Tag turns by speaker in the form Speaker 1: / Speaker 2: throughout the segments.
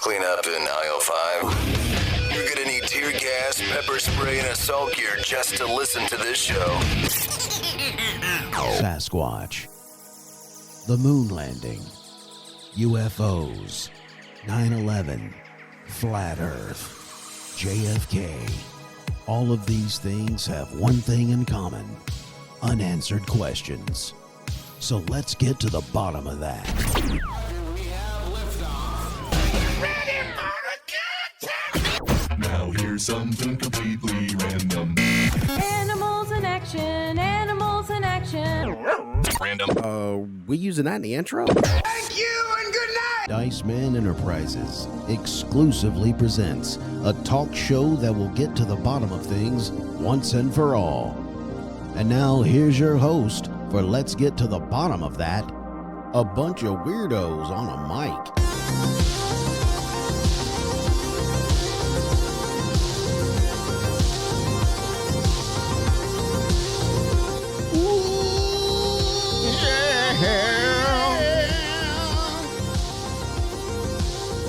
Speaker 1: clean up in aisle 5. You're gonna need tear gas, pepper spray, and assault gear just to listen to this show.
Speaker 2: Sasquatch, the moon landing, UFOs, 9/11, flat earth, JFK. All of these things have one thing in common: unanswered questions. So let's get to the bottom of that.
Speaker 3: Now here's something completely random.
Speaker 4: Animals in action, animals in action.
Speaker 3: Random.
Speaker 2: We using that in the intro?
Speaker 3: Thank you and good night.
Speaker 2: Dice Man Enterprises exclusively presents a talk show that will get to the bottom of things once and for all. And now here's your host for Let's Get to the Bottom of That, a bunch of weirdos on a mic.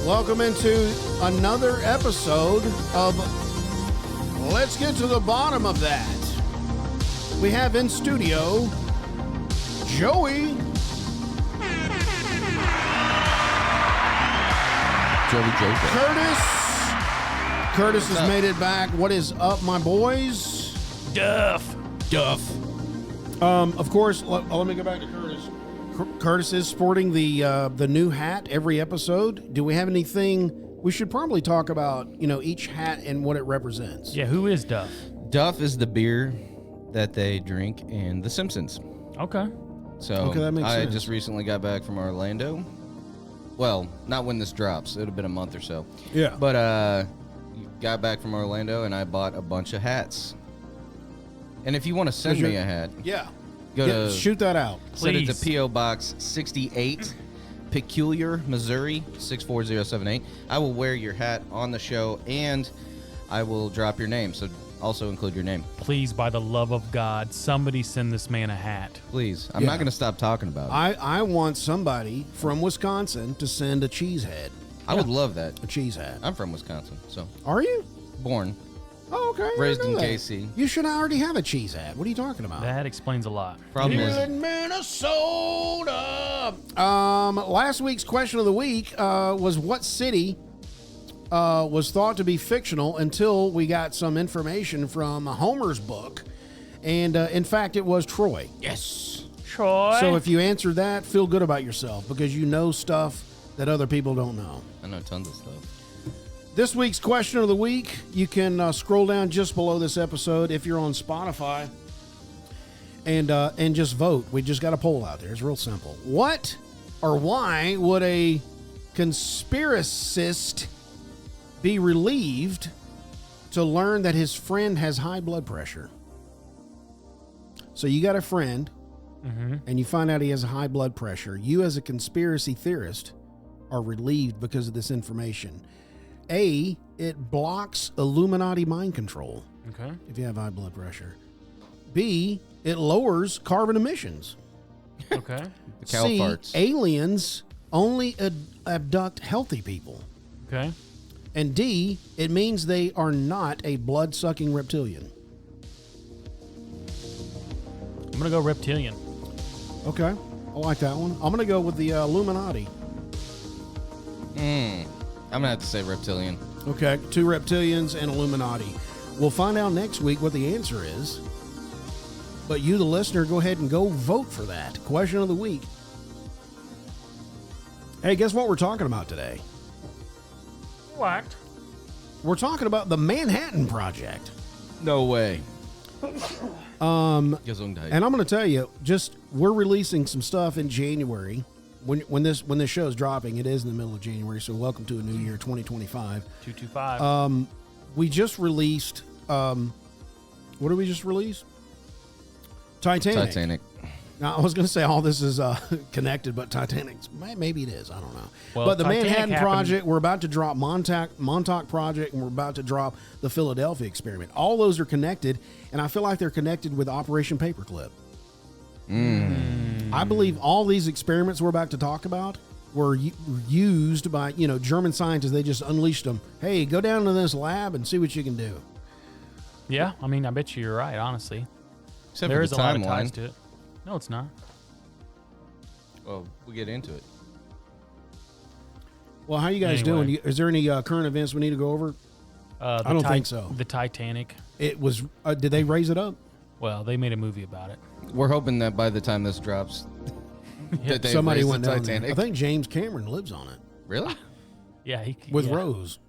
Speaker 2: Welcome into another episode of Let's Get to the Bottom of That. We have in studio Joey. Curtis has made it back. What is up, my boys?
Speaker 5: Duff.
Speaker 2: Of course, let me go back to Curtis. Curtis is sporting the new hat every episode. Do we have anything we should probably talk about? You know, each hat and what it represents.
Speaker 5: Yeah, who is Duff?
Speaker 6: Duff is the beer that they drink in The Simpsons.
Speaker 5: Okay.
Speaker 6: So
Speaker 2: Okay, that makes
Speaker 6: I
Speaker 2: sense.
Speaker 6: just recently got back from Orlando. Well, not when this drops. It'll been a month or so.
Speaker 2: Yeah.
Speaker 6: But got back from Orlando and I bought a bunch of hats. And if you want to send me a hat,
Speaker 2: Yeah.
Speaker 6: go to
Speaker 2: shoot that out.
Speaker 6: send it to
Speaker 5: Please.
Speaker 6: P.O. Box 68, Peculiar, Missouri 64078. I will wear your hat on the show and I will drop your name. So also include your name.
Speaker 5: Please, by the love of God, somebody send this man a hat.
Speaker 6: Please. I'm
Speaker 2: Yeah.
Speaker 6: not going to stop talking about it.
Speaker 2: I want somebody from Wisconsin to send a cheese head.
Speaker 6: I would love that.
Speaker 2: A cheese hat.
Speaker 6: I'm from Wisconsin, so
Speaker 2: Are you?
Speaker 6: born.
Speaker 2: Oh, okay. I
Speaker 6: Raised
Speaker 2: didn't
Speaker 6: in
Speaker 2: know that.
Speaker 6: KC.
Speaker 2: You should already have a cheese hat. What are you talking about?
Speaker 5: That explains a lot.
Speaker 6: Problem is,
Speaker 2: in Minnesota. Last week's question of the week was what city was thought to be fictional until we got some information from Homer's book. And in fact, it was Troy.
Speaker 6: yes.
Speaker 5: Troy.
Speaker 2: So if you answered that, feel good about yourself because you know stuff that other people don't know.
Speaker 6: I know tons of stuff.
Speaker 2: This week's question of the week, you can scroll down just below this episode if you're on Spotify and just vote. We just got a poll out there. It's real simple. What or why would a conspiracist be relieved to learn that his friend has high blood pressure? So you got a friend and you find out he has a high blood pressure. You as a conspiracy theorist are relieved because of this information. A, it blocks Illuminati mind control
Speaker 5: Okay.
Speaker 2: if you have high blood pressure. B, it lowers carbon emissions.
Speaker 5: Okay.
Speaker 6: The cow
Speaker 2: C,
Speaker 6: farts.
Speaker 2: aliens only abduct healthy people.
Speaker 5: Okay.
Speaker 2: And D, it means they are not a blood-sucking reptilian.
Speaker 5: I'm going to go reptilian.
Speaker 2: Okay, I like that one. I'm going to go with the Illuminati.
Speaker 6: I'm going to have to say reptilian.
Speaker 2: Okay, 2 reptilians and Illuminati. We'll find out next week what the answer is. But you, the listener, go ahead and go vote for that. Question of the week. Hey, guess what we're talking about today?
Speaker 5: What?
Speaker 2: We're talking about the Manhattan Project.
Speaker 6: No way.
Speaker 2: And I'm going to tell you, just we're releasing some stuff in January. When this show's dropping, it is in the middle of January. So welcome to a new year, 2025.
Speaker 5: 225.
Speaker 2: We just released. What did we just release? Titanic. Now I was going to say all this is connected, but Titanic's maybe it is. I don't know.
Speaker 5: Well,
Speaker 2: but the
Speaker 5: Titanic
Speaker 2: Manhattan
Speaker 5: happened-
Speaker 2: Project, we're about to drop Montauk Project, and we're about to drop the Philadelphia Experiment. All those are connected, and I feel like they're connected with Operation Paperclip. I believe all these experiments we're about to talk about were used by, German scientists. They just unleashed them. Hey, go down to this lab and see what you can do.
Speaker 5: Yeah, I mean, I bet you're right, honestly.
Speaker 6: Except
Speaker 5: There
Speaker 6: for
Speaker 5: is
Speaker 6: the
Speaker 5: a lot of ties
Speaker 6: timeline.
Speaker 5: to it. No, it's not.
Speaker 6: Well, we'll get into it.
Speaker 2: Well, how you guys
Speaker 5: Anyway.
Speaker 2: doing? Is there any current events we need to go over?
Speaker 5: I
Speaker 2: don't think so.
Speaker 5: The Titanic.
Speaker 2: It was. Did they raise it up?
Speaker 5: Well, they made a movie about it.
Speaker 6: We're hoping that by the time this drops, that they've
Speaker 2: Somebody
Speaker 6: raised
Speaker 2: went
Speaker 6: the
Speaker 2: down there.
Speaker 6: Titanic.
Speaker 2: I think James Cameron lives on it
Speaker 6: Really?
Speaker 5: Yeah,
Speaker 2: with
Speaker 5: yeah.
Speaker 2: Rose.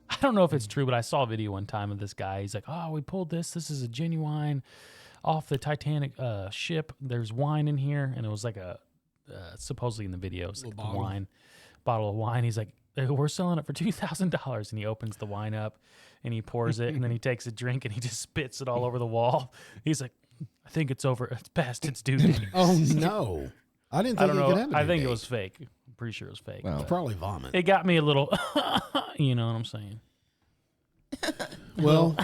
Speaker 5: I don't know if it's true, but I saw a video one time of this guy. He's like, "Oh, we pulled this. This is a genuine off the Titanic ship. There's wine in here," and it was like a supposedly in the video, it's like a bottle of wine. He's like, "We're selling it for $2,000," and he opens the wine up and he pours it, and then he takes a drink and he just spits it all over the wall. He's like, "I think it's over. It's past its due date."
Speaker 2: Oh no! I didn't
Speaker 5: I
Speaker 2: think
Speaker 5: don't
Speaker 2: it could
Speaker 5: know.
Speaker 2: have.
Speaker 5: I think it was fake. I'm pretty sure it was fake.
Speaker 6: Well,
Speaker 5: but
Speaker 2: probably vomit.
Speaker 5: it got me a little, you know what I'm saying?
Speaker 2: Well,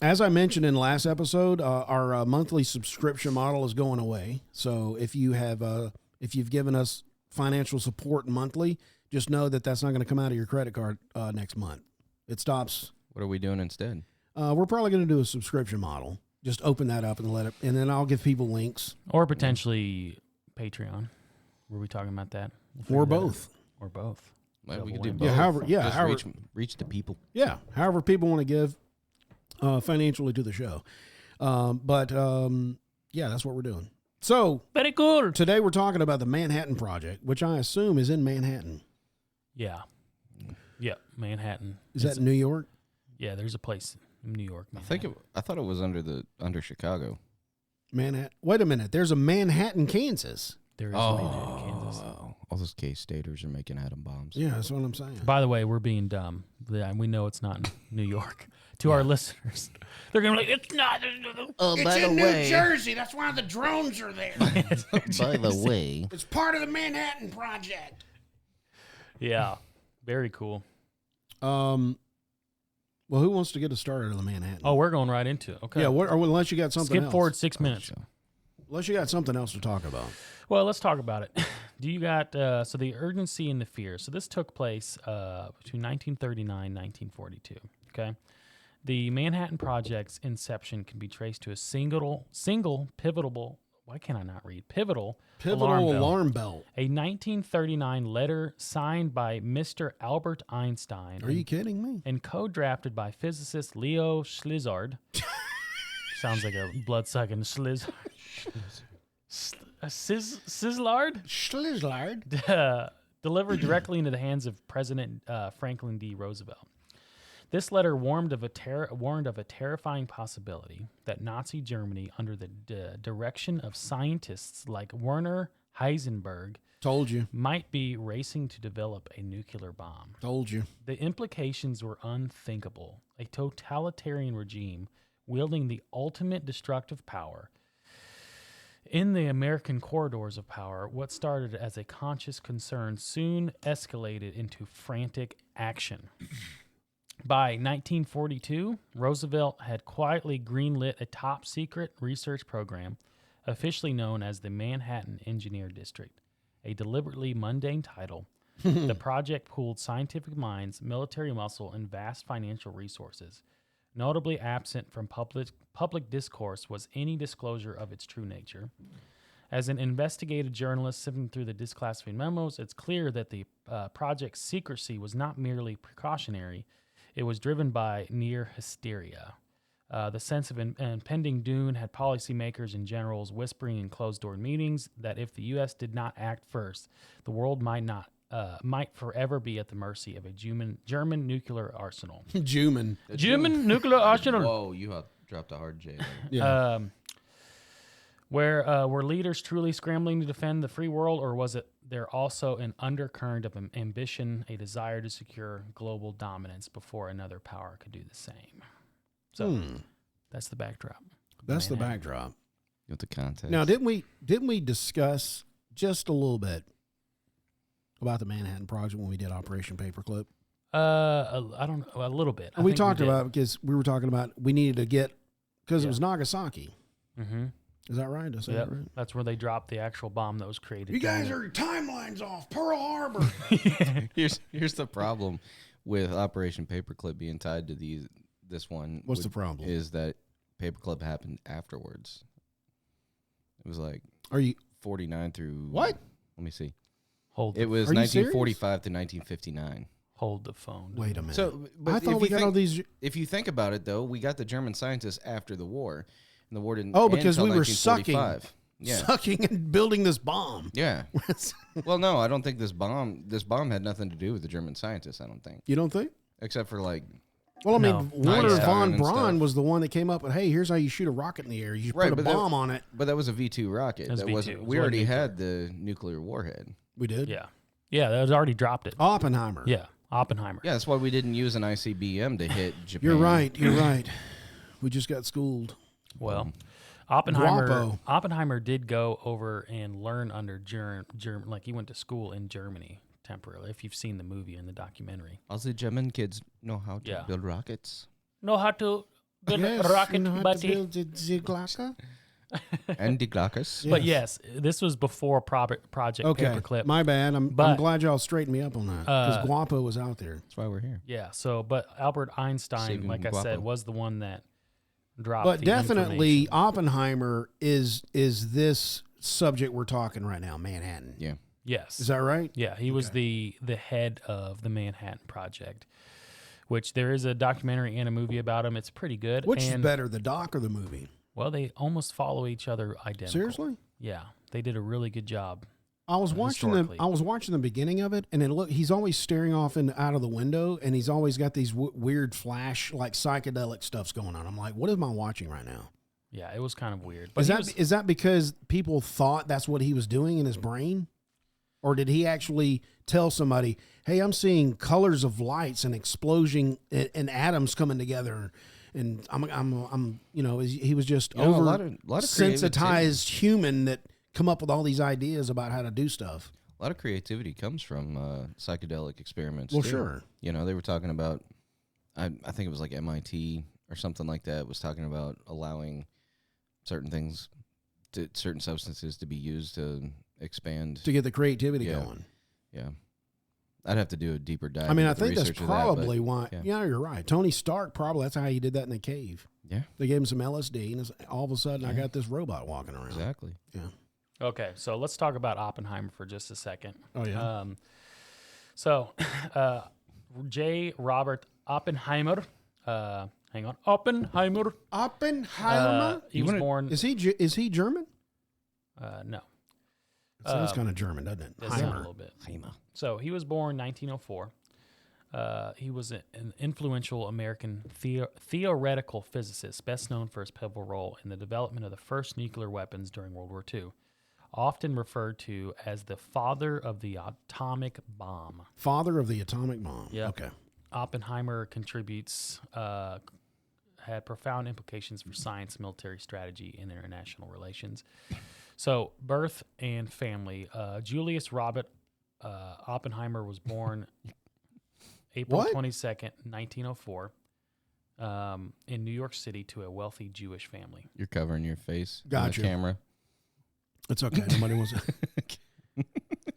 Speaker 2: as I mentioned in the last episode, our monthly subscription model is going away. So if you've given us financial support monthly, just know that that's not going to come out of your credit card next month. It stops.
Speaker 6: What are we doing instead?
Speaker 2: We're probably going to do a subscription model. Just open that up and and then I'll give people links.
Speaker 5: Or potentially Patreon. Were we talking about that? We'll
Speaker 2: Or
Speaker 5: figure that
Speaker 2: both.
Speaker 5: out. Or both.
Speaker 6: Well, we could
Speaker 5: Double
Speaker 6: do
Speaker 5: whammy.
Speaker 6: both.
Speaker 2: Just
Speaker 6: Just reach the people.
Speaker 2: Yeah, however people want to give financially to the show. Yeah, that's what we're doing. So
Speaker 5: Very cool.
Speaker 2: today we're talking about the Manhattan Project, which I assume is in Manhattan.
Speaker 5: Yeah. Yeah, Manhattan.
Speaker 2: Is that New York?
Speaker 5: Yeah, there's a place in New York.
Speaker 6: I thought it was under Chicago.
Speaker 2: Manhattan. Wait a minute. There's a Manhattan, Kansas.
Speaker 5: There is a Manhattan, Kansas.
Speaker 6: All those K-staters are making atom bombs.
Speaker 2: Yeah, that's what I'm saying.
Speaker 5: By the way, we're being dumb. We know it's not in New York. To our listeners, they're going to be like, it's not.
Speaker 3: It's in New Jersey. That's why the drones are there.
Speaker 6: By the way,
Speaker 3: It's part of the Manhattan Project.
Speaker 5: Yeah, very cool.
Speaker 2: Well, who wants to get us started on the Manhattan?
Speaker 5: Oh, we're going right into it. Okay.
Speaker 2: yeah. Unless you got something
Speaker 5: Skip
Speaker 2: else.
Speaker 5: forward 6 minutes.
Speaker 2: Unless you got something else to talk about.
Speaker 5: Well, let's talk about it. Do you got so the urgency and the fear? So this took place between 1939 and 1942. Okay, the Manhattan Project's inception can be traced to a single pivotal. Why can't I not read? Pivotal
Speaker 2: alarm bell.
Speaker 5: A 1939 letter signed by Mr. Albert Einstein.
Speaker 2: Are you kidding me?
Speaker 5: And co-drafted by physicist Leo Szilard. Sounds like a blood-sucking Szilard. Szilard?
Speaker 2: Schlizzlard.
Speaker 5: Delivered directly into the hands of President Franklin D. Roosevelt. This letter warned of a terrifying possibility that Nazi Germany, under the direction of scientists like Werner Heisenberg,
Speaker 2: Told you.
Speaker 5: might be racing to develop a nuclear bomb.
Speaker 2: Told you.
Speaker 5: The implications were unthinkable. A totalitarian regime wielding the ultimate destructive power. In the American corridors of power, what started as a conscious concern soon escalated into frantic action. By 1942, Roosevelt had quietly greenlit a top-secret research program, officially known as the Manhattan Engineer District, a deliberately mundane title. The project pooled scientific minds, military muscle, and vast financial resources. Notably absent from public discourse was any disclosure of its true nature. As an investigative journalist sifting through the disclassified memos, it's clear that the project's secrecy was not merely precautionary. It was driven by near-hysteria. The sense of impending doom had policymakers and generals whispering in closed-door meetings that if the U.S. did not act first, the world might forever be at the mercy of a German nuclear arsenal.
Speaker 2: German
Speaker 5: nuclear arsenal.
Speaker 6: Whoa, you dropped a hard J.
Speaker 2: Yeah.
Speaker 5: Were leaders truly scrambling to defend the free world, or was it there also an undercurrent of ambition, a desire to secure global dominance before another power could do the same? So that's the backdrop.
Speaker 2: That's the backdrop.
Speaker 6: With the context.
Speaker 2: Now, didn't we discuss just a little bit about the Manhattan Project when we did Operation Paperclip?
Speaker 5: I don't know, a little bit.
Speaker 2: We talked about because we were talking about we needed to get because it was Nagasaki.
Speaker 5: Mm-hmm.
Speaker 2: Is that right? Did I say
Speaker 5: Yep.
Speaker 2: that right?
Speaker 5: That's where they dropped the actual bomb that was created.
Speaker 3: You guys
Speaker 5: during
Speaker 3: are timelines off. Pearl Harbor.
Speaker 6: Here's the problem with Operation Paperclip being tied to this one.
Speaker 2: What's the problem?
Speaker 6: Is that Paperclip happened afterwards. It was like
Speaker 2: Are you
Speaker 6: 49 through
Speaker 2: what?
Speaker 6: Let me see.
Speaker 5: Hold
Speaker 6: It was
Speaker 2: Are you serious?
Speaker 6: 1945 to 1959.
Speaker 5: hold the phone.
Speaker 2: Wait a minute.
Speaker 6: So, but
Speaker 2: I thought
Speaker 6: if
Speaker 2: we
Speaker 6: you
Speaker 2: got
Speaker 6: think-
Speaker 2: all these.
Speaker 6: If you think about it, though, we got the German scientists after the war, and the war didn't.
Speaker 2: Oh,
Speaker 6: end
Speaker 2: because
Speaker 6: till
Speaker 2: we were sucking.
Speaker 6: 1945. Yeah.
Speaker 2: Sucking and building this bomb.
Speaker 6: Yeah. Well, no, I don't think this bomb had nothing to do with the German scientists. I don't think,
Speaker 2: You don't think?
Speaker 6: except for like
Speaker 2: Well, I mean,
Speaker 5: No.
Speaker 2: Werner
Speaker 6: Einstein
Speaker 2: von
Speaker 6: and
Speaker 2: Braun
Speaker 6: stuff.
Speaker 2: was the one that came up with, hey, here's how you shoot a rocket in the air. You
Speaker 6: Right,
Speaker 2: put a
Speaker 6: but that-
Speaker 2: bomb on it.
Speaker 6: But that was a V2 rocket.
Speaker 5: That was
Speaker 6: That
Speaker 5: V2.
Speaker 6: wasn't.
Speaker 5: It
Speaker 6: We
Speaker 5: was
Speaker 6: already
Speaker 5: nuclear.
Speaker 6: had the nuclear warhead.
Speaker 2: We did?
Speaker 5: Yeah. Yeah, that was already dropped it.
Speaker 2: Oppenheimer.
Speaker 5: Yeah, Oppenheimer.
Speaker 6: Yeah, that's why we didn't use an ICBM to hit Japan.
Speaker 2: You're right. You're right. We just got schooled.
Speaker 5: Well, Oppenheimer
Speaker 2: Guapo.
Speaker 5: Oppenheimer did go over and learn under German, like he went to school in Germany temporarily. If you've seen the movie and the documentary,
Speaker 6: All the German kids know how to
Speaker 5: Yeah.
Speaker 6: build rockets
Speaker 5: know how to build
Speaker 2: Yes,
Speaker 5: a rocket,
Speaker 2: you know how to
Speaker 5: buddy.
Speaker 2: build the Glocka?
Speaker 6: and the Glockes.
Speaker 5: But yes, this was before Project
Speaker 2: Okay,
Speaker 5: Paperclip.
Speaker 2: my bad. I'm
Speaker 5: But-
Speaker 2: glad y'all straightened me up on that because Guapo was out there.
Speaker 6: That's why we're here.
Speaker 5: Yeah. So, but Albert Einstein,
Speaker 6: Saving
Speaker 5: like I
Speaker 6: Guapo.
Speaker 5: said, was the one that dropped.
Speaker 2: But
Speaker 5: the
Speaker 2: definitely,
Speaker 5: information.
Speaker 2: Oppenheimer is this subject we're talking right now, Manhattan.
Speaker 6: Yeah.
Speaker 5: Yes.
Speaker 2: Is that right?
Speaker 5: Yeah, he was the head of the Manhattan Project, which there is a documentary and a movie about him. It's pretty good.
Speaker 2: Which is
Speaker 5: and,
Speaker 2: better, the doc or the movie?
Speaker 5: Well, they almost follow each other identical.
Speaker 2: Seriously?
Speaker 5: Yeah, they did a really good job.
Speaker 2: I was watching
Speaker 5: Historically.
Speaker 2: I was watching the beginning of it, and he's always staring off out of the window, and he's always got these weird flash, like psychedelic stuffs going on. I'm like, what am I watching right now?
Speaker 5: Yeah, it was kind of weird. But
Speaker 2: Is that because people thought that's what he was doing in his brain, or did he actually tell somebody, "Hey, I'm seeing colors of lights and explosion and atoms coming together"? And I'm he was just
Speaker 6: You know, a
Speaker 2: over
Speaker 6: lot of creativity.
Speaker 2: sensitized human that come up with all these ideas about how to do stuff.
Speaker 6: A lot of creativity comes from psychedelic experiments.
Speaker 2: Well,
Speaker 6: too.
Speaker 2: sure.
Speaker 6: You know, they were talking about, I think it was like MIT or something like that, was talking about allowing certain substances to be used to expand.
Speaker 2: To get the creativity
Speaker 6: Yeah.
Speaker 2: going.
Speaker 6: Yeah. I'd have to do a deeper dive.
Speaker 2: I mean, I
Speaker 6: into the
Speaker 2: think that's
Speaker 6: research of that,
Speaker 2: probably
Speaker 6: but
Speaker 2: why. Yeah, you're right. Tony Stark, probably that's how he did that in the cave.
Speaker 6: Yeah,
Speaker 2: They gave him some LSD, and all of a sudden, I got this robot walking around.
Speaker 6: exactly.
Speaker 2: Yeah.
Speaker 5: Okay, so let's talk about Oppenheimer for just a second.
Speaker 2: Oh, yeah?
Speaker 5: J. Robert Oppenheimer. Hang on, Oppenheimer.
Speaker 2: Oppenheimer?
Speaker 5: He was born.
Speaker 2: Is he German?
Speaker 5: No,
Speaker 2: It sounds kind of German, doesn't it?
Speaker 5: it sounds a
Speaker 2: Heimer.
Speaker 5: little bit. So he was born 1904. He was an influential American theoretical physicist, best known for his pivotal role in the development of the first nuclear weapons during World War II, often referred to as the father of the atomic bomb.
Speaker 2: Father of the atomic bomb.
Speaker 5: Yeah.
Speaker 2: Okay.
Speaker 5: Oppenheimer had profound implications for science, military strategy, and international relations. So, birth and family. Julius Robert Oppenheimer was born April
Speaker 2: What?
Speaker 5: 22nd, 1904, in New York City to a wealthy Jewish family.
Speaker 6: You're covering your face on
Speaker 2: Gotcha.
Speaker 6: the camera.
Speaker 2: It's okay. Nobody wants to.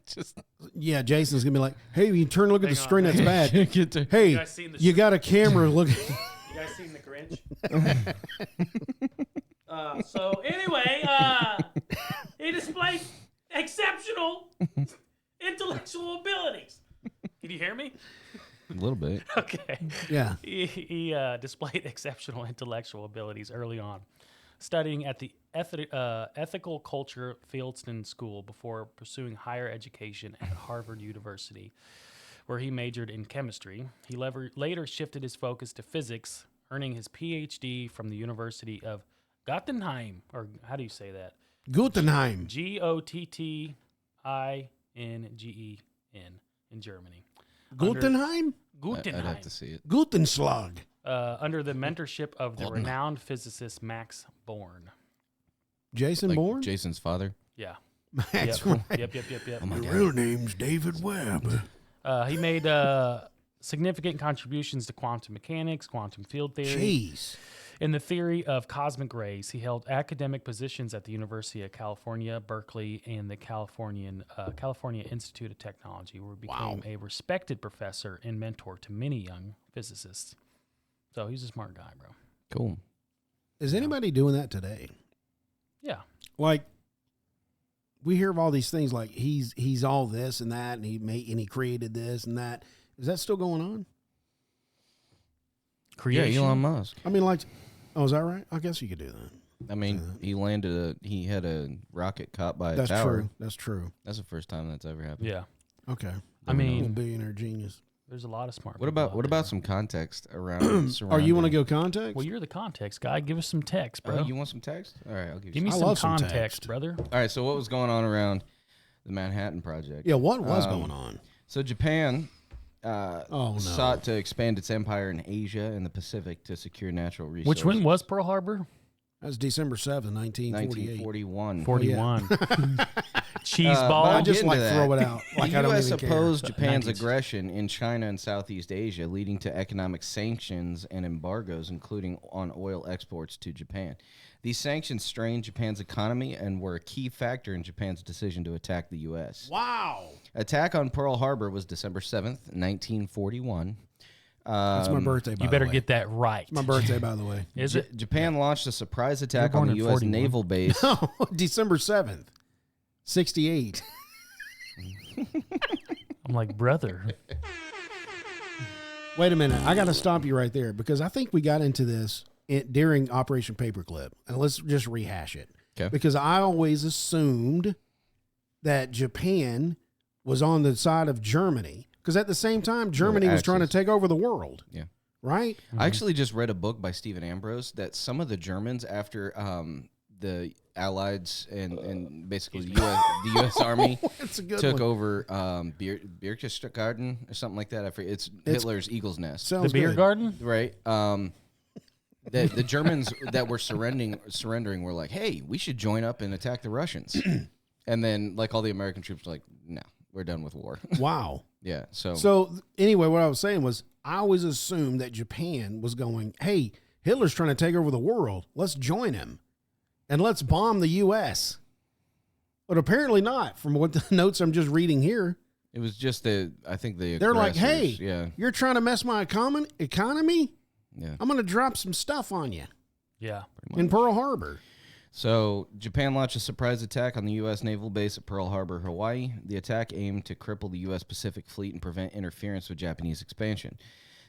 Speaker 6: Just
Speaker 2: Yeah, Jason's going to be like, hey, you turn and look at the
Speaker 5: Hang on.
Speaker 2: screen. That's bad.
Speaker 6: get to.
Speaker 2: Hey,
Speaker 5: You guys seen the
Speaker 2: you got a camera. Look.
Speaker 5: You guys seen The Grinch? So anyway, he displayed exceptional intellectual abilities. Can you hear me?
Speaker 6: A little bit.
Speaker 5: Okay.
Speaker 2: Yeah.
Speaker 5: He displayed exceptional intellectual abilities early on, studying at the ethical culture Fieldston School before pursuing higher education at Harvard University, where he majored in chemistry. He later shifted his focus to physics, earning his PhD from the University of Göttingen, or how do you say that?
Speaker 2: Guggenheim.
Speaker 5: Gottingen in Germany.
Speaker 2: Guggenheim?
Speaker 5: Guttenheim.
Speaker 6: I'd have to see it.
Speaker 2: Gutenschlag.
Speaker 5: Under the mentorship of the renowned physicist Max Born.
Speaker 2: Jason
Speaker 6: Like
Speaker 2: Bourne?
Speaker 6: Jason's father.
Speaker 5: Yeah.
Speaker 2: That's
Speaker 5: Yep.
Speaker 2: right.
Speaker 5: Yep.
Speaker 6: Oh my
Speaker 2: The
Speaker 6: God.
Speaker 2: real name's David Webb.
Speaker 5: He made significant contributions to quantum mechanics, quantum field theory,
Speaker 2: Jeez.
Speaker 5: In the theory of cosmic rays, he held academic positions at the University of California, Berkeley, and the California Institute of Technology, where he became a respected professor and mentor to many young physicists. So he's a smart guy, bro.
Speaker 6: Cool.
Speaker 2: Is anybody doing that today?
Speaker 5: Yeah.
Speaker 2: Like, we hear of all these things like he's all this and that, and he created this and that. Is that still going on?
Speaker 5: Creation?
Speaker 6: Yeah, Elon Musk.
Speaker 2: I mean, like, oh, is that right? I guess you could do that.
Speaker 6: I mean, he had a rocket caught by a tower.
Speaker 2: That's true. That's true.
Speaker 6: That's the first time that's ever happened.
Speaker 5: Yeah.
Speaker 2: Okay.
Speaker 5: I mean,
Speaker 2: billionaire genius.
Speaker 5: there's a lot of smart
Speaker 6: What
Speaker 5: people
Speaker 6: about
Speaker 5: out there.
Speaker 6: some context around?
Speaker 2: Oh, you want to go context?
Speaker 5: Well, you're the context guy. Give us some text, bro.
Speaker 6: Oh, you want some text? All right, I'll give you.
Speaker 5: Give me
Speaker 2: I
Speaker 5: some
Speaker 2: love some
Speaker 5: context,
Speaker 2: text.
Speaker 5: brother.
Speaker 6: All right, so what was going on around the Manhattan Project?
Speaker 2: Yeah, what was going on?
Speaker 6: So Japan
Speaker 2: no.
Speaker 6: sought to expand its empire in Asia and the Pacific to secure natural resources.
Speaker 5: Which one was Pearl Harbor?
Speaker 2: That was December 7th, 1948.
Speaker 6: 1941.
Speaker 5: 41. Cheese
Speaker 6: But
Speaker 5: ball.
Speaker 2: I
Speaker 6: I'll
Speaker 2: just
Speaker 6: get
Speaker 2: like
Speaker 6: into
Speaker 2: throw
Speaker 6: that.
Speaker 2: it out. Like
Speaker 6: The
Speaker 2: I don't
Speaker 6: U.S.
Speaker 2: even care.
Speaker 6: opposed Japan's
Speaker 5: 90s.
Speaker 6: aggression in China and Southeast Asia, leading to economic sanctions and embargoes, including on oil exports to Japan. These sanctions strained Japan's economy and were a key factor in Japan's decision to attack the U.S.
Speaker 2: Wow.
Speaker 6: Attack on Pearl Harbor was December 7th, 1941.
Speaker 2: That's my birthday, by
Speaker 5: You better
Speaker 2: the way.
Speaker 5: get that right.
Speaker 2: It's my birthday, by the way.
Speaker 5: Is it?
Speaker 6: Japan launched a surprise attack
Speaker 5: born
Speaker 6: on the
Speaker 5: in
Speaker 6: U.S.
Speaker 5: 41.
Speaker 6: naval base.
Speaker 2: Oh, December 7th, 68.
Speaker 5: I'm like, brother.
Speaker 2: Wait a minute. I got to stop you right there because I think we got into this during Operation Paperclip. And let's just rehash it.
Speaker 6: Okay.
Speaker 2: Because I always assumed that Japan was on the side of Germany. Because at the same time, Germany was trying to take over the world.
Speaker 6: Yeah.
Speaker 2: Right?
Speaker 6: I actually just read a book by Stephen Ambrose that some of the Germans, after the Allies and basically the U.S. Army
Speaker 2: That's a good
Speaker 6: took
Speaker 2: one.
Speaker 6: over Berchtesgaden or something like that. I forget. It's Hitler's Eagle's Nest,
Speaker 5: The
Speaker 2: Sounds
Speaker 5: beer
Speaker 2: good.
Speaker 5: garden?
Speaker 6: right? The Germans that were surrendering were like, hey, we should join up and attack the Russians. And then like all the American troops were like, no, we're done with war.
Speaker 2: Wow.
Speaker 6: Yeah.
Speaker 2: So anyway, what I was saying was I always assumed that Japan was going, hey, Hitler's trying to take over the world. Let's join him and let's bomb the U.S. But apparently not from what the notes I'm just reading here.
Speaker 6: it was just I think the
Speaker 2: They're like, hey,
Speaker 6: aggressors, yeah,
Speaker 2: you're trying to mess my economy?
Speaker 6: yeah.
Speaker 2: I'm going to drop some stuff on you
Speaker 5: Yeah.
Speaker 2: in Pearl Harbor.
Speaker 6: So, Japan launched a surprise attack on the U.S. naval base at Pearl Harbor, Hawaii. The attack aimed to cripple the U.S. Pacific Fleet and prevent interference with Japanese expansion.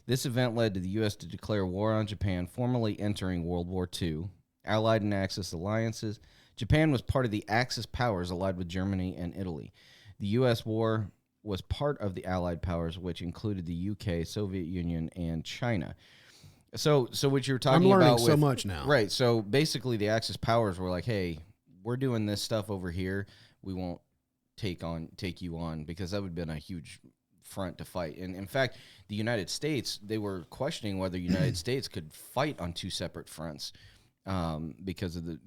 Speaker 6: This event led to the U.S. to declare war on Japan, formally entering World War II. Allied and Axis alliances. Japan was part of the Axis powers allied with Germany and Italy. The U.S. war was part of the Allied powers, which included the U.K., Soviet Union, and China. So what you're talking
Speaker 2: I'm learning
Speaker 6: about
Speaker 2: so
Speaker 6: with,
Speaker 2: much now.
Speaker 6: right? So basically, the Axis powers were like, "Hey, we're doing this stuff over here. We won't take you on because that would have been a huge front to fight." And in fact, the United States, they were questioning whether the United States could fight on two separate fronts because of the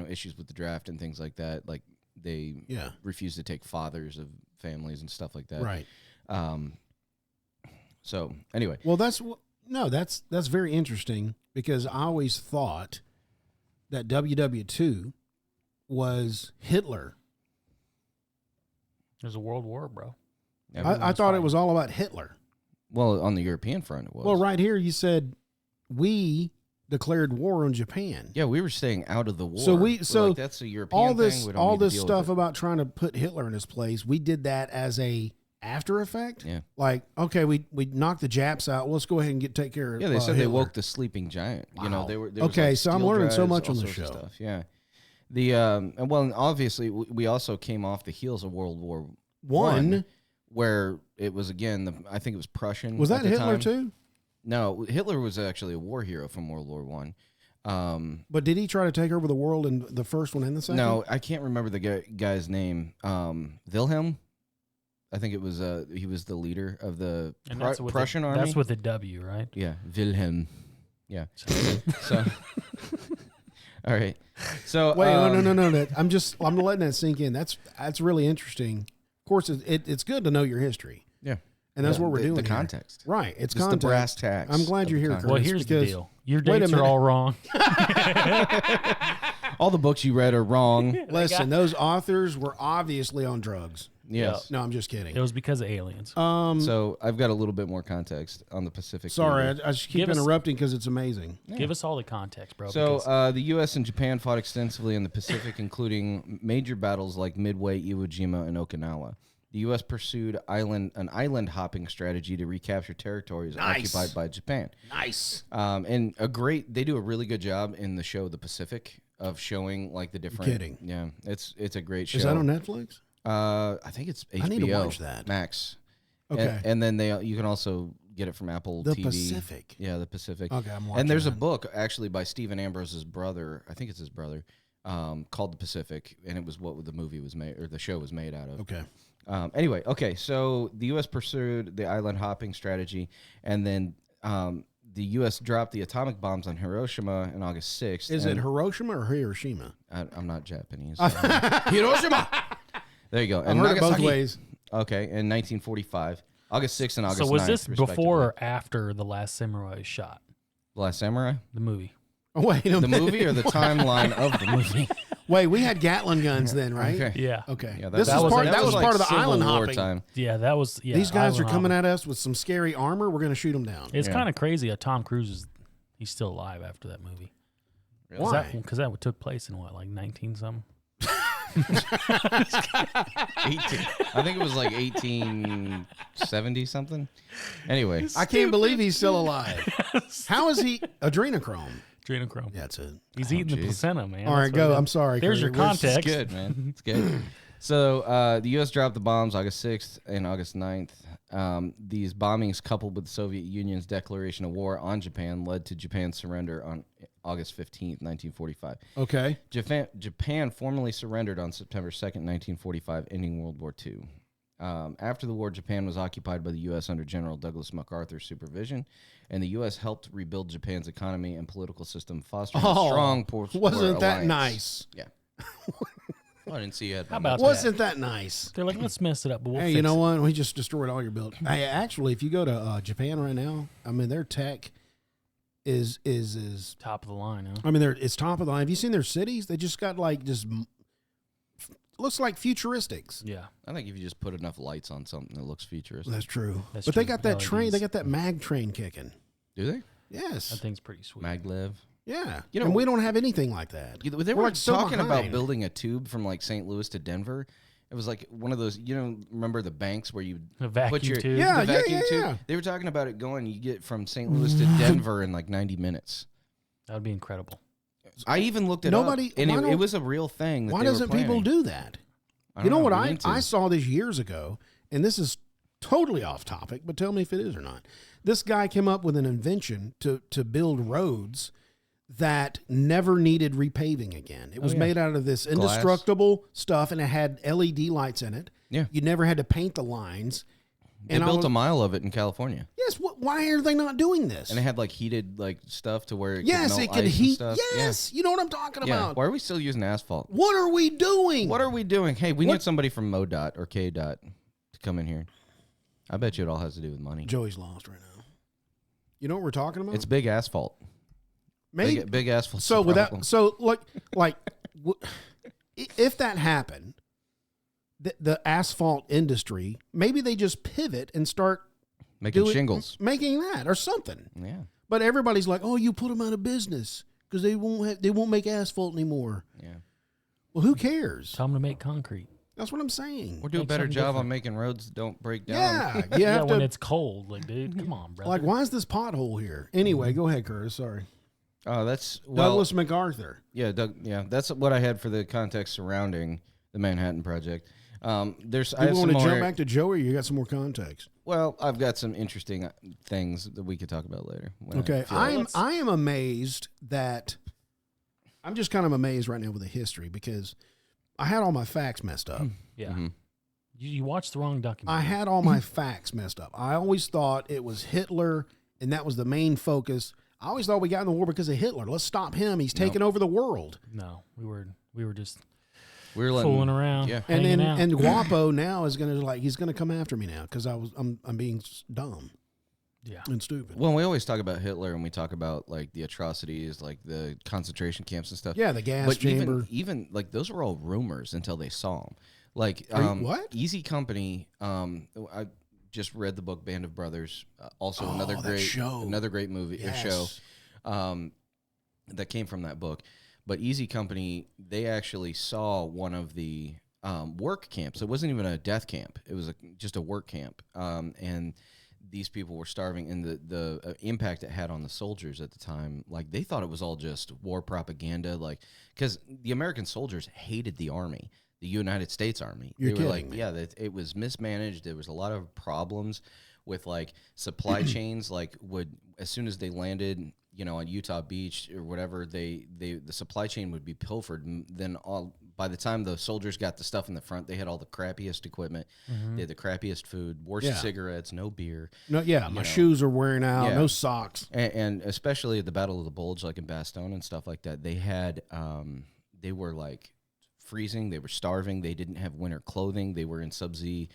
Speaker 6: issues with the draft and things like that. Like they refused to take fathers of families and stuff like that.
Speaker 2: Right.
Speaker 6: So anyway,
Speaker 2: Well, that's very interesting because I always thought that WW2 was Hitler.
Speaker 5: There's a world war, bro.
Speaker 2: I thought it was all about Hitler.
Speaker 6: well on the European front it was.
Speaker 2: Well, right here you said we declared war on Japan.
Speaker 6: Yeah, we were staying out of the war.
Speaker 2: So
Speaker 6: We're like, that's a European
Speaker 2: all
Speaker 6: thing.
Speaker 2: this
Speaker 6: We don't
Speaker 2: all
Speaker 6: need to
Speaker 2: this
Speaker 6: deal with
Speaker 2: stuff
Speaker 6: it.
Speaker 2: about trying to put Hitler in his place, we did that as a after effect.
Speaker 6: Yeah.
Speaker 2: Like, okay, we knocked the Japs out. Let's go ahead and take care of
Speaker 6: Yeah, they said
Speaker 2: Hitler.
Speaker 6: they woke the sleeping giant. You know,
Speaker 2: Wow.
Speaker 6: there was
Speaker 2: Okay,
Speaker 6: like
Speaker 2: so I'm
Speaker 6: steel
Speaker 2: learning so
Speaker 6: drives,
Speaker 2: much
Speaker 6: all
Speaker 2: on the
Speaker 6: sorts of
Speaker 2: show.
Speaker 6: Stuff. Yeah, the and obviously we also came off the heels of World War
Speaker 2: One.
Speaker 6: where it was again I think it was Prussian.
Speaker 2: Was
Speaker 6: at
Speaker 2: that
Speaker 6: the
Speaker 2: Hitler
Speaker 6: time.
Speaker 2: too?
Speaker 6: No, Hitler was actually a war hero from World War One.
Speaker 2: But did he try to take over the world in the first one and the second?
Speaker 6: No, I can't remember the guy's name. Wilhelm. I think it was he was the leader of the
Speaker 5: And that's with
Speaker 6: Prussian
Speaker 5: a,
Speaker 6: army.
Speaker 5: That's with a W, right?
Speaker 6: Yeah, Wilhelm. Yeah. So, all right. So
Speaker 2: Wait, no. I'm letting that sink in. That's really interesting. Of course, it's good to know your history.
Speaker 6: Yeah.
Speaker 2: And that's what we're doing.
Speaker 6: The
Speaker 2: here.
Speaker 6: context.
Speaker 2: Right. It's
Speaker 6: Just
Speaker 2: context.
Speaker 6: the brass tacks.
Speaker 2: I'm glad you're here, Curtis.
Speaker 5: Well, here's the
Speaker 2: because-
Speaker 5: deal. Your
Speaker 2: Wait a
Speaker 5: dates are
Speaker 2: minute.
Speaker 5: all wrong.
Speaker 6: All the books you read are wrong.
Speaker 2: Listen, those authors were obviously on drugs.
Speaker 6: Yes.
Speaker 2: No, I'm just kidding.
Speaker 5: It was because of aliens.
Speaker 6: So I've got a little bit more context on the Pacific.
Speaker 2: Sorry,
Speaker 6: Theater.
Speaker 2: I just keep interrupting because it's amazing.
Speaker 5: Give us all the context, bro.
Speaker 6: So
Speaker 5: because-
Speaker 6: the U.S. and Japan fought extensively in the Pacific, including major battles like Midway, Iwo Jima, and Okinawa. The U.S. pursued an island hopping strategy to recapture territories occupied by Japan.
Speaker 2: Nice.
Speaker 6: And they do a really good job in the show The Pacific of showing like the different.
Speaker 2: You're kidding.
Speaker 6: Yeah, it's a great show.
Speaker 2: Is that on Netflix?
Speaker 6: I think it's HBO.
Speaker 2: I need to watch that.
Speaker 6: Max.
Speaker 2: Okay.
Speaker 6: And then you can also get it from Apple
Speaker 2: The
Speaker 6: TV.
Speaker 2: Pacific.
Speaker 6: Yeah, The Pacific.
Speaker 2: Okay, I'm watching
Speaker 6: And there's a
Speaker 2: that.
Speaker 6: book actually by Stephen Ambrose's brother. I think it's his brother. Called The Pacific, and it was what the movie was made or the show was made out of.
Speaker 2: Okay.
Speaker 6: Anyway, so the U.S. pursued the island hopping strategy, and then the U.S. dropped the atomic bombs on Hiroshima on August 6th.
Speaker 2: Is it Hiroshima or Hiroshima?
Speaker 6: I'm not Japanese.
Speaker 2: Hiroshima.
Speaker 6: There you go.
Speaker 2: I've
Speaker 6: And
Speaker 2: heard it both
Speaker 6: Nagasaki.
Speaker 2: ways.
Speaker 6: Okay, in 1945, August 6th and August 9th.
Speaker 5: so was this before
Speaker 6: respectively.
Speaker 5: or after The Last Samurai was shot?
Speaker 6: The Last Samurai?
Speaker 5: The movie.
Speaker 2: Oh, wait a
Speaker 6: The
Speaker 2: minute.
Speaker 6: movie or the timeline of the movie?
Speaker 2: Wait, we had Gatling guns then, right?
Speaker 6: Okay.
Speaker 5: Yeah.
Speaker 2: Okay.
Speaker 6: Yeah,
Speaker 2: this
Speaker 5: that
Speaker 2: is
Speaker 5: was-
Speaker 2: part.
Speaker 5: that
Speaker 2: That was
Speaker 6: like
Speaker 2: part of the
Speaker 6: Civil
Speaker 2: island
Speaker 6: War
Speaker 2: hopping.
Speaker 6: time.
Speaker 5: Yeah, that was. Yeah,
Speaker 2: These guys are
Speaker 5: island
Speaker 2: coming
Speaker 5: hopping.
Speaker 2: at us with some scary armor. We're going to shoot them down.
Speaker 5: It's
Speaker 6: Yeah.
Speaker 5: kind of crazy. He's still alive after that movie.
Speaker 2: Why?
Speaker 5: Because that took place in what, like 19 something?
Speaker 6: 18. I think it was like 1870 something. Anyway,
Speaker 2: I can't believe he's still alive. How is he adrenochrome?
Speaker 5: Adrenochrome.
Speaker 2: Yeah, that's it.
Speaker 5: He's eating the
Speaker 6: jeez.
Speaker 5: placenta, man.
Speaker 2: All right,
Speaker 5: That's what
Speaker 2: go.
Speaker 5: it is.
Speaker 2: I'm sorry.
Speaker 5: There's
Speaker 2: Curtis.
Speaker 5: your
Speaker 2: We're-
Speaker 5: context.
Speaker 6: it's good, man. It's good. So the U.S. dropped the bombs August 6th and August 9th. These bombings, coupled with the Soviet Union's declaration of war on Japan, led to Japan's surrender on August 15th, 1945.
Speaker 2: Okay.
Speaker 6: Japan formally surrendered on September 2nd, 1945, ending World War II. After the war, Japan was occupied by the U.S. under General Douglas MacArthur's supervision, and the U.S. helped rebuild Japan's economy and political system, fostering a strong post-war
Speaker 2: wasn't that
Speaker 6: alliance.
Speaker 2: nice?
Speaker 6: Yeah. Well, I didn't see you had
Speaker 5: How about that?
Speaker 2: Wasn't that nice?
Speaker 5: They're like, let's mess it up, but we'll
Speaker 2: Hey,
Speaker 5: fix
Speaker 2: you know
Speaker 5: it.
Speaker 2: what? We just destroyed all your buildings. Hey, actually, if you go to Japan right now, I mean, their tech is
Speaker 5: Top of the line, huh?
Speaker 2: I mean, it's top of the line. Have you seen their cities? They just got like looks like futuristics.
Speaker 5: Yeah.
Speaker 6: I think if you just put enough lights on something that looks futuristic.
Speaker 2: That's true.
Speaker 5: That's
Speaker 2: but they
Speaker 5: true.
Speaker 2: got that train. They
Speaker 5: LEDs.
Speaker 2: got that mag train kicking.
Speaker 6: Do they?
Speaker 2: Yes.
Speaker 5: That thing's pretty sweet.
Speaker 6: Maglev.
Speaker 2: Yeah.
Speaker 6: You know-
Speaker 2: and we don't have anything like that.
Speaker 6: They
Speaker 2: We're
Speaker 6: were
Speaker 2: like so
Speaker 6: talking about
Speaker 2: behind.
Speaker 6: building a tube from like St. Louis to Denver. It was like one of those, remember the banks where you
Speaker 5: A vacuum
Speaker 6: put your
Speaker 5: tube.
Speaker 2: Yeah,
Speaker 6: the vacuum tube?
Speaker 2: yeah.
Speaker 6: They were talking about it going. You get from St. Louis to Denver in like 90 minutes.
Speaker 5: That would be incredible.
Speaker 6: I even looked it
Speaker 2: Nobody-
Speaker 6: up, and
Speaker 2: why
Speaker 6: it
Speaker 2: don't-
Speaker 6: was a real thing. That
Speaker 2: Why
Speaker 6: they were
Speaker 2: doesn't people
Speaker 6: planning.
Speaker 2: do that?
Speaker 6: I
Speaker 2: You
Speaker 6: don't
Speaker 2: know what
Speaker 6: we
Speaker 2: I
Speaker 6: need to.
Speaker 2: I saw this years ago, and this is totally off topic, but tell me if it is or not. This guy came up with an invention to build roads that never needed repaving again. It was made out of this indestructible stuff, and it had LED lights in it.
Speaker 6: Yeah.
Speaker 2: You never had to paint the lines.
Speaker 6: They
Speaker 2: And I
Speaker 6: built
Speaker 2: was-
Speaker 6: a mile of it in California,
Speaker 2: Yes, why are they not doing this?
Speaker 6: and it had like heated like stuff to where it
Speaker 2: yes,
Speaker 6: could
Speaker 2: it
Speaker 6: melt
Speaker 2: could
Speaker 6: ice and
Speaker 2: heat.
Speaker 6: stuff.
Speaker 2: Yes, you know what I'm talking
Speaker 6: Yeah.
Speaker 2: about.
Speaker 6: Why are we still using asphalt?
Speaker 2: What are we doing?
Speaker 6: What are we doing? Hey, we
Speaker 2: What-
Speaker 6: need somebody from MoDOT or KDOT to come in here. I bet you it all has to do with money.
Speaker 2: Joey's lost right now. You know what we're talking about?
Speaker 6: It's big asphalt.
Speaker 2: Maybe
Speaker 6: Big asphalt.
Speaker 2: so. Without if that happened, the asphalt industry, maybe they just pivot and start
Speaker 6: making
Speaker 2: doing-
Speaker 6: shingles.
Speaker 2: making that or something.
Speaker 6: Yeah.
Speaker 2: But everybody's like, "Oh, you put them out of business because they won't make asphalt anymore."
Speaker 6: Yeah.
Speaker 2: Well, who cares?
Speaker 5: Tell them to make concrete.
Speaker 2: That's what I'm saying.
Speaker 6: We'll do a
Speaker 5: Make
Speaker 6: better
Speaker 5: something
Speaker 6: job on
Speaker 5: different.
Speaker 6: making roads that don't break down.
Speaker 2: Yeah, you
Speaker 5: Yeah,
Speaker 2: have
Speaker 5: when
Speaker 2: to.
Speaker 5: it's cold. Like, dude, come on, brother.
Speaker 2: Like, why is this pothole here? Anyway, go ahead, Curtis. Sorry,
Speaker 6: Oh, that's well.
Speaker 2: Douglas MacArthur.
Speaker 6: Yeah, that's what I had for the context surrounding the Manhattan Project. There's I
Speaker 2: You
Speaker 6: have
Speaker 2: want
Speaker 6: some
Speaker 2: to
Speaker 6: more.
Speaker 2: jump back to Joey? Or you got some more context?
Speaker 6: Well, I've got some interesting things that we could talk about later. when I
Speaker 2: Okay,
Speaker 6: feel
Speaker 2: I am amazed that I'm just kind of amazed right now with the history because I had all my facts messed up.
Speaker 5: yeah.
Speaker 6: Mm-hmm.
Speaker 5: You watched the wrong documentary.
Speaker 2: I had all my facts messed up. I always thought it was Hitler and that was the main focus. I always thought we got in the war because of Hitler. Let's stop him. He's taking over the world.
Speaker 5: No, we were just
Speaker 6: We're
Speaker 5: fooling around.
Speaker 6: Yeah.
Speaker 2: And
Speaker 5: hanging
Speaker 2: then
Speaker 5: out.
Speaker 2: and Guapo now is he's gonna come after me now because I'm being dumb
Speaker 5: Yeah.
Speaker 2: and stupid.
Speaker 6: Well, we always talk about Hitler and we talk about like the atrocities, like the concentration camps and stuff.
Speaker 2: Yeah, the gas
Speaker 6: but
Speaker 2: chamber.
Speaker 6: even like those were all rumors until they saw him. Like
Speaker 2: what?
Speaker 6: Easy Company. I just read the book Band of Brothers. Also another great movie or show that came from that book. But Easy Company, they actually saw one of the work camps. It wasn't even a death camp. It was just a work camp. And these people were starving, and the impact it had on the soldiers at the time, like they thought it was all just war propaganda, like because the American soldiers hated the army, the United States Army.
Speaker 2: You're
Speaker 6: they were
Speaker 2: kidding
Speaker 6: like,
Speaker 2: me.
Speaker 6: yeah, it was mismanaged. There was a lot of problems with like supply chains. Like as soon as they landed, on Utah Beach or whatever, the supply chain would be pilfered. And then by the time the soldiers got the stuff in the front, they had all the crappiest equipment. They had the crappiest food, worst cigarettes, no beer.
Speaker 2: No, my shoes are wearing out.
Speaker 6: Yeah.
Speaker 2: No socks.
Speaker 6: And especially at the Battle of the Bulge, like in Bastogne and stuff like that, they had they were like freezing. They were starving. They didn't have winter clothing. They were in sub-zero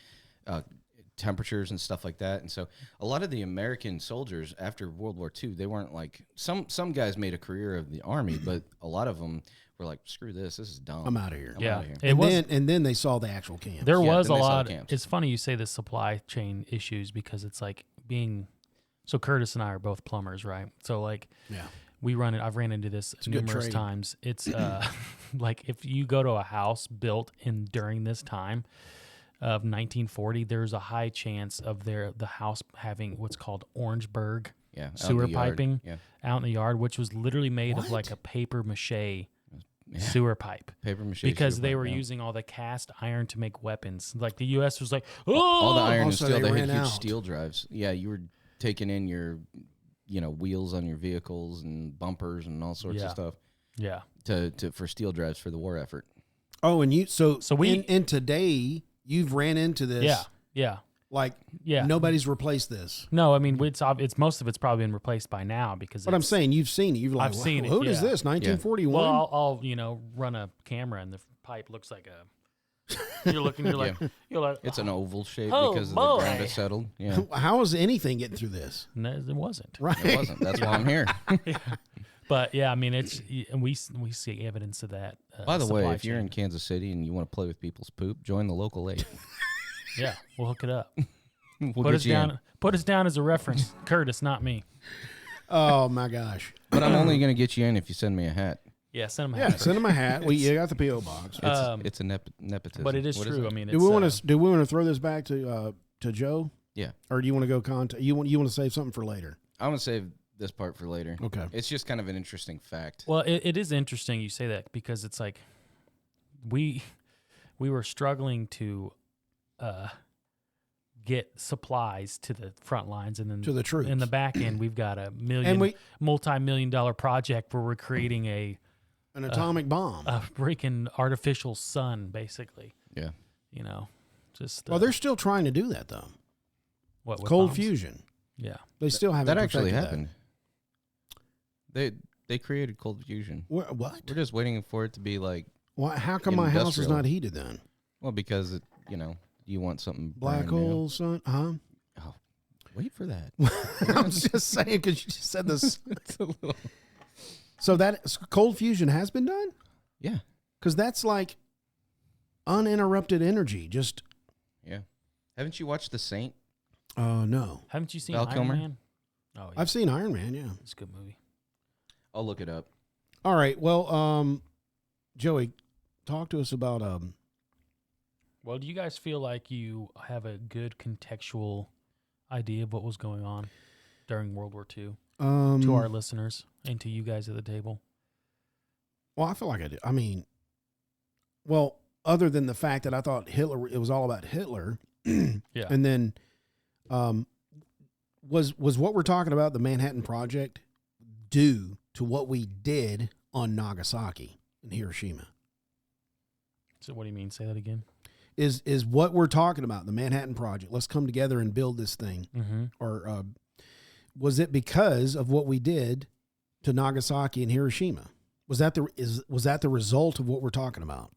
Speaker 6: temperatures and stuff like that. And so a lot of the American soldiers after World War II, they weren't like some guys made a career of the army, but a lot of them were like, screw this is dumb.
Speaker 2: I'm out of here.
Speaker 5: Yeah.
Speaker 2: And then they saw the actual camp.
Speaker 5: There was a
Speaker 6: then they saw
Speaker 5: lot.
Speaker 6: the camps.
Speaker 5: It's funny you say the supply chain issues because it's like so Curtis and I are both plumbers, right? So like I've ran into this
Speaker 2: a good
Speaker 5: numerous
Speaker 2: trade.
Speaker 5: times. It's like if you go to a house built during this time of 1940, there's a high chance of the house having what's called Orangeburg sewer piping out in the yard, which was literally made of like a paper mache sewer pipe.
Speaker 6: Paper mache
Speaker 5: because
Speaker 6: sewer
Speaker 5: they
Speaker 6: pipe,
Speaker 5: were
Speaker 6: yeah.
Speaker 5: using all the cast iron to make weapons. Like the U.S. was like,
Speaker 6: all the iron and
Speaker 2: so
Speaker 6: steel.
Speaker 2: they
Speaker 6: They had
Speaker 2: ran
Speaker 6: huge
Speaker 2: out.
Speaker 6: steel drives. Yeah, you were taking in your wheels on your vehicles and bumpers and all sorts of stuff
Speaker 5: Yeah.
Speaker 6: for steel drives for the war effort.
Speaker 2: Oh, and so
Speaker 5: we-
Speaker 2: in today you've ran into this.
Speaker 5: Yeah.
Speaker 2: Like
Speaker 5: Yeah.
Speaker 2: nobody's replaced this.
Speaker 5: No, I mean it's most of it's probably been replaced by now because.
Speaker 2: But I'm saying you've seen it. You've like,
Speaker 5: I've seen it,
Speaker 2: Who is
Speaker 5: yeah.
Speaker 2: this? 1941.
Speaker 5: Well, I'll run a camera and the pipe looks like a. You're looking. You're like. You're like.
Speaker 6: It's an oval shape
Speaker 5: Oh,
Speaker 6: because
Speaker 5: boy.
Speaker 6: the ground is settled. Yeah,
Speaker 2: How is anything getting through this?
Speaker 5: No, it wasn't.
Speaker 2: Right.
Speaker 6: it wasn't. That's why I'm here.
Speaker 5: But yeah, I mean it's and we see evidence of that.
Speaker 6: By the way,
Speaker 5: supply
Speaker 6: if you're
Speaker 5: chain.
Speaker 6: in Kansas City and you want to play with people's poop, join the local league.
Speaker 5: Yeah, we'll hook it up.
Speaker 6: We'll
Speaker 5: Put
Speaker 6: get
Speaker 5: us
Speaker 6: you in.
Speaker 5: down. Put us down as a reference, Curtis, not me.
Speaker 2: Oh my gosh.
Speaker 6: But I'm only going to get you in if you send me a hat.
Speaker 5: Yeah, send them.
Speaker 2: Yeah, send him a hat. You got the PO box.
Speaker 6: It's a nepotism.
Speaker 5: But it is
Speaker 6: What
Speaker 5: true.
Speaker 6: it?
Speaker 5: I mean,
Speaker 2: Do we want to throw this back to Joe,
Speaker 6: Yeah,
Speaker 2: or do you want to go contact? You want to save something for later?
Speaker 6: I'm going to save this part for later.
Speaker 2: Okay.
Speaker 6: It's just kind of an interesting fact.
Speaker 5: Well, it is interesting you say that because it's like we were struggling to get supplies to the front lines and then
Speaker 2: To the troops.
Speaker 5: in the back end we've got a multi-million-dollar project where we're creating
Speaker 2: An atomic bomb.
Speaker 5: a freaking artificial sun basically.
Speaker 6: Yeah.
Speaker 5: Just
Speaker 2: Well, they're still trying to do that though.
Speaker 5: what with
Speaker 2: Cold
Speaker 5: bombs?
Speaker 2: fusion.
Speaker 5: Yeah.
Speaker 2: They still haven't.
Speaker 6: That actually
Speaker 2: perfected
Speaker 6: happened. They created cold fusion.
Speaker 2: What?
Speaker 6: We're just waiting for it to be like,
Speaker 2: Why? How come my house is
Speaker 6: Industrial.
Speaker 2: not heated then?
Speaker 6: well, because you want something
Speaker 2: Black
Speaker 6: brand new.
Speaker 2: hole sun? Huh?
Speaker 6: Oh, wait for that.
Speaker 2: I'm just saying because you just said this.
Speaker 6: It's a little.
Speaker 2: So that cold fusion has been done
Speaker 6: Yeah.
Speaker 2: because that's like uninterrupted energy. Just
Speaker 6: Yeah. Haven't you watched The Saint?
Speaker 2: no.
Speaker 5: Haven't you seen
Speaker 6: Val
Speaker 5: Iron
Speaker 6: Kilmer?
Speaker 5: Man? Oh, yeah.
Speaker 2: I've seen Iron Man. Yeah.
Speaker 5: It's a good movie.
Speaker 6: I'll look it up.
Speaker 2: All right. Well, Joey, talk to us about
Speaker 5: Well, do you guys feel like you have a good contextual idea of what was going on during World War II to our listeners and to you guys at the table?
Speaker 2: Well, I feel like I do. I mean, well, other than the fact that I thought Hitler, it was all about Hitler.
Speaker 5: Yeah.
Speaker 2: And then, was what we're talking about, the Manhattan Project, due to what we did on Nagasaki and Hiroshima?
Speaker 5: So what do you mean? Say that again.
Speaker 2: Is what we're talking about, the Manhattan Project. Let's come together and build this thing.
Speaker 5: Mm-hmm.
Speaker 2: Or was it because of what we did to Nagasaki and Hiroshima? Was that the result of what we're talking about?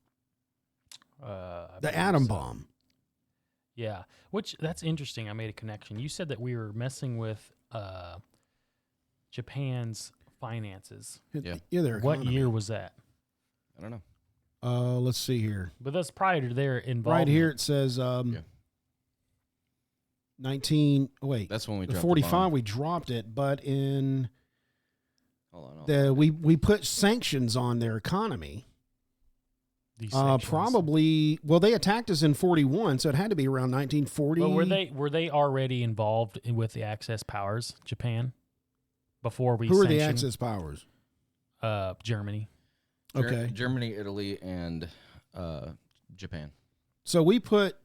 Speaker 2: The atom bomb.
Speaker 5: Yeah, which that's interesting. I made a connection. You said that we were messing with Japan's finances.
Speaker 6: Yeah.
Speaker 2: Their
Speaker 5: What
Speaker 2: economy.
Speaker 5: year was that?
Speaker 6: I don't know.
Speaker 2: Let's see here.
Speaker 5: But that's prior to their involvement.
Speaker 2: Right here it says 19. Oh, wait,
Speaker 6: That's when we
Speaker 2: the
Speaker 6: dropped
Speaker 2: 45.
Speaker 6: the bomb.
Speaker 2: We dropped it, but in
Speaker 6: Hold on.
Speaker 2: we put sanctions on their economy.
Speaker 5: These sanctions.
Speaker 2: Probably. Well, they attacked us in 41, so it had to be around 1940.
Speaker 5: Well, were they already involved with the Axis powers, Japan, before we?
Speaker 2: Who are the
Speaker 5: sanctioned,
Speaker 2: Axis powers?
Speaker 5: Germany.
Speaker 2: Okay.
Speaker 6: Germany, Italy, and Japan.
Speaker 2: So we put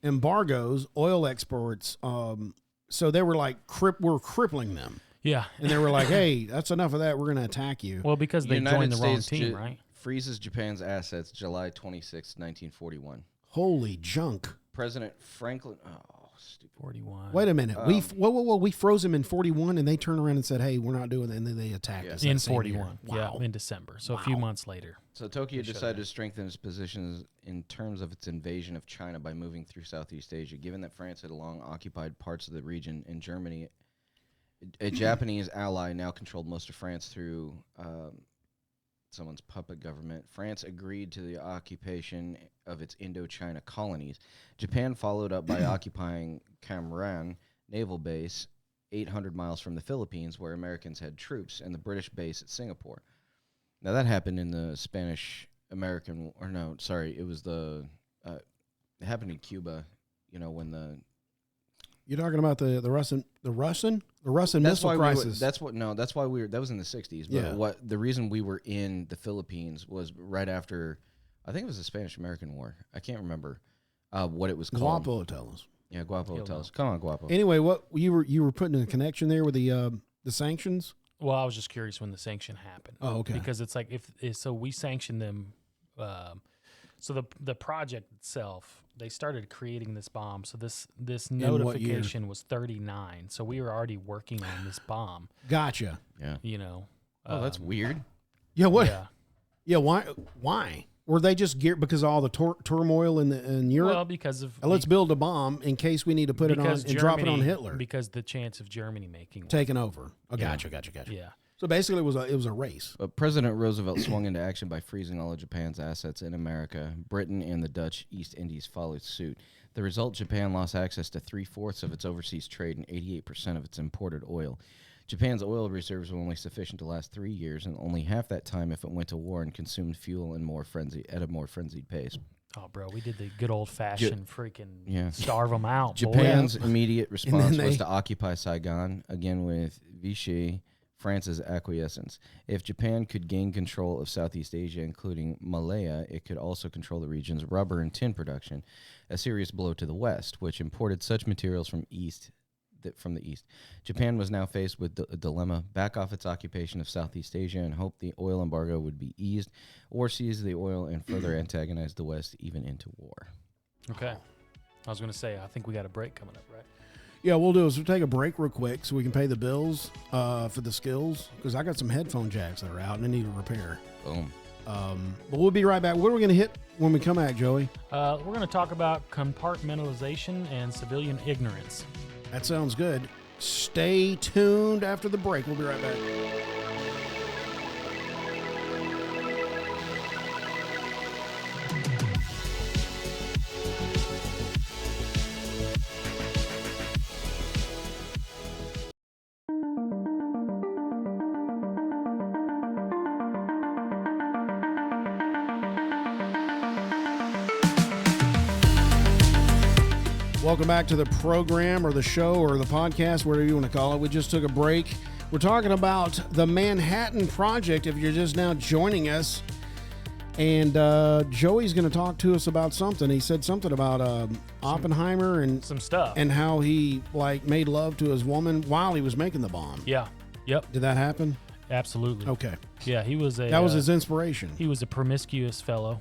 Speaker 2: embargoes, oil exports. So they were like, we're crippling them.
Speaker 5: Yeah,
Speaker 2: And they were like, hey, that's enough of that. We're going to attack you.
Speaker 5: well, because they
Speaker 6: United
Speaker 5: joined the wrong
Speaker 6: States
Speaker 5: team, right?
Speaker 6: Freezes Japan's assets July 26, 1941.
Speaker 2: Holy junk.
Speaker 6: President Franklin. Oh, stupid.
Speaker 5: 41.
Speaker 2: Wait a minute. We froze them in 41, and they turned around and said, hey, we're not doing that. And then they attacked us.
Speaker 5: In
Speaker 2: that same year.
Speaker 5: 41.
Speaker 2: Wow.
Speaker 5: Yeah, in December. So a few months later.
Speaker 6: So Tokyo
Speaker 5: They shut
Speaker 6: decided
Speaker 5: it.
Speaker 6: to strengthen its positions in terms of its invasion of China by moving through Southeast Asia. Given that France had long occupied parts of the region, and Germany, a Japanese ally, now controlled most of France through someone's puppet government, France agreed to the occupation of its Indochina colonies. Japan followed up by occupying Camaran Naval Base, 800 miles from the Philippines, where Americans had troops, and the British base at Singapore. Now, that happened in the Spanish-American, or no, sorry, it was it happened in Cuba, when the...
Speaker 2: You're talking about the Russian Missile Crisis.
Speaker 6: That's why that was in the 60s. But
Speaker 2: Yeah.
Speaker 6: the reason we were in the Philippines was right after, I think it was the Spanish-American War. I can't remember what it was called.
Speaker 2: Guapo, tell us.
Speaker 6: Yeah, Guapo,
Speaker 5: You'll
Speaker 6: tell
Speaker 5: know.
Speaker 6: us. Come on, Guapo.
Speaker 2: Anyway, what you were putting a connection there with the sanctions?
Speaker 5: Well, I was just curious when the sanction happened.
Speaker 2: Oh, okay.
Speaker 5: Because it's like so we sanctioned them. So the project itself, they started creating this bomb. So this
Speaker 2: what year?
Speaker 5: notification was 39. So we were already working on this bomb.
Speaker 2: Gotcha.
Speaker 6: Yeah. Oh, that's weird.
Speaker 2: Yeah. What?
Speaker 5: Yeah.
Speaker 2: Yeah. Why? Were they just geared because of all the turmoil in Europe?
Speaker 5: Well, because of
Speaker 2: Let's build a bomb in case we need to put it on
Speaker 5: because
Speaker 2: and drop it on
Speaker 5: Germany-
Speaker 2: Hitler.
Speaker 5: Because the chance of Germany making one.
Speaker 2: Taking over. Oh, gotcha.
Speaker 5: Yeah.
Speaker 2: So basically, it was a race.
Speaker 6: But President Roosevelt swung into action by freezing all of Japan's assets in America. Britain and the Dutch East Indies followed suit. The result, Japan lost access to 3/4 of its overseas trade and 88% of its imported oil. Japan's oil reserves were only sufficient to last 3 years, and only half that time if it went to war and consumed fuel at a more frenzied pace.
Speaker 5: Oh, bro, we did the good old-fashioned freaking
Speaker 6: Yeah.
Speaker 5: starve them out.
Speaker 6: Japan's immediate response
Speaker 2: then
Speaker 6: was to occupy Saigon, again with Vichy, France's acquiescence. If Japan could gain control of Southeast Asia, including Malaya, it could also control the region's rubber and tin production, a serious blow to the West, which imported such materials from the East. Japan was now faced with a dilemma: back off its occupation of Southeast Asia and hope the oil embargo would be eased, or seize the oil and further antagonize the West even into war.
Speaker 5: Okay. I was going to say, I think we got a break coming up, right?
Speaker 2: Yeah, we'll do is we'll take a break real quick so we can pay the bills for the skills, because I got some headphone jacks that are out and they need a repair.
Speaker 6: Boom.
Speaker 2: But we'll be right back. What are we going to hit when we come back, Joey?
Speaker 5: We're going to talk about compartmentalization and civilian ignorance.
Speaker 2: That sounds good. Stay tuned after the break. We'll be right back. Welcome back to the program or the show or the podcast, whatever you want to call it. We just took a break. We're talking about the Manhattan Project, if you're just now joining us. And Joey's going to talk to us about something. He said something about Oppenheimer and
Speaker 5: Some stuff.
Speaker 2: and how he made love to his woman while he was making the bomb.
Speaker 5: Yeah. Yep.
Speaker 2: Did that happen?
Speaker 5: Absolutely.
Speaker 2: Okay.
Speaker 5: Yeah, he was
Speaker 2: That was his inspiration.
Speaker 5: He was a promiscuous fellow.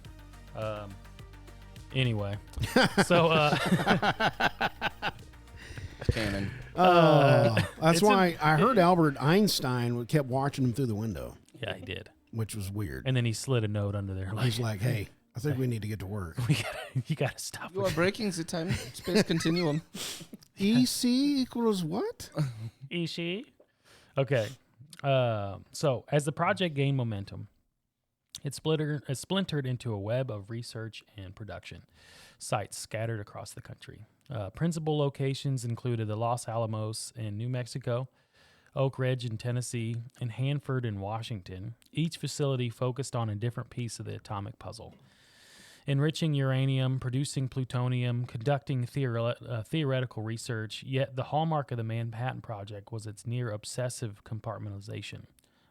Speaker 5: Anyway, so
Speaker 6: Canon.
Speaker 2: That's why I heard Albert Einstein kept watching him through the window,
Speaker 5: yeah, he did.
Speaker 2: which was weird.
Speaker 5: And then he slid a note under there.
Speaker 2: He's like, hey, I think we need to get to work.
Speaker 5: You gotta stop.
Speaker 6: You are breaking the time-space continuum.
Speaker 2: EC equals what?
Speaker 5: Ishi. Okay. So as the project gained momentum, it splintered into a web of research and production sites scattered across the country. Principal locations included the Los Alamos in New Mexico, Oak Ridge in Tennessee, and Hanford in Washington. Each facility focused on a different piece of the atomic puzzle. Enriching uranium, producing plutonium, conducting theoretical research, yet the hallmark of the Manhattan Project was its near-obsessive compartmentalization.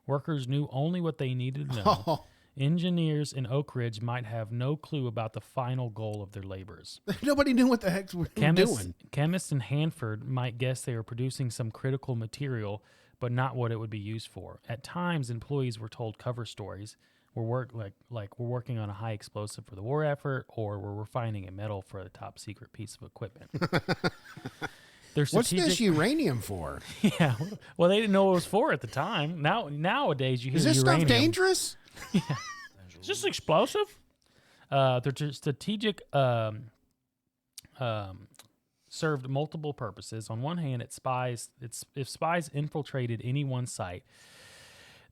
Speaker 5: Workers knew only what they needed to know. Engineers in Oak Ridge might have no clue about the final goal of their labors.
Speaker 2: Nobody knew what the heck we were doing.
Speaker 5: Chemists in Hanford might guess they were producing some critical material, but not what it would be used for. At times, employees were told cover stories. We're working on a high explosive for the war effort, or we're refining a metal for a top secret piece of equipment.
Speaker 2: What's this uranium for?
Speaker 5: Yeah, well, they didn't know what it was for at the time. Nowadays, you hear
Speaker 2: Is this
Speaker 5: uranium.
Speaker 2: stuff dangerous?
Speaker 5: Yeah. Is this explosive? Their strategic served multiple purposes. On one hand, if spies infiltrated any one site,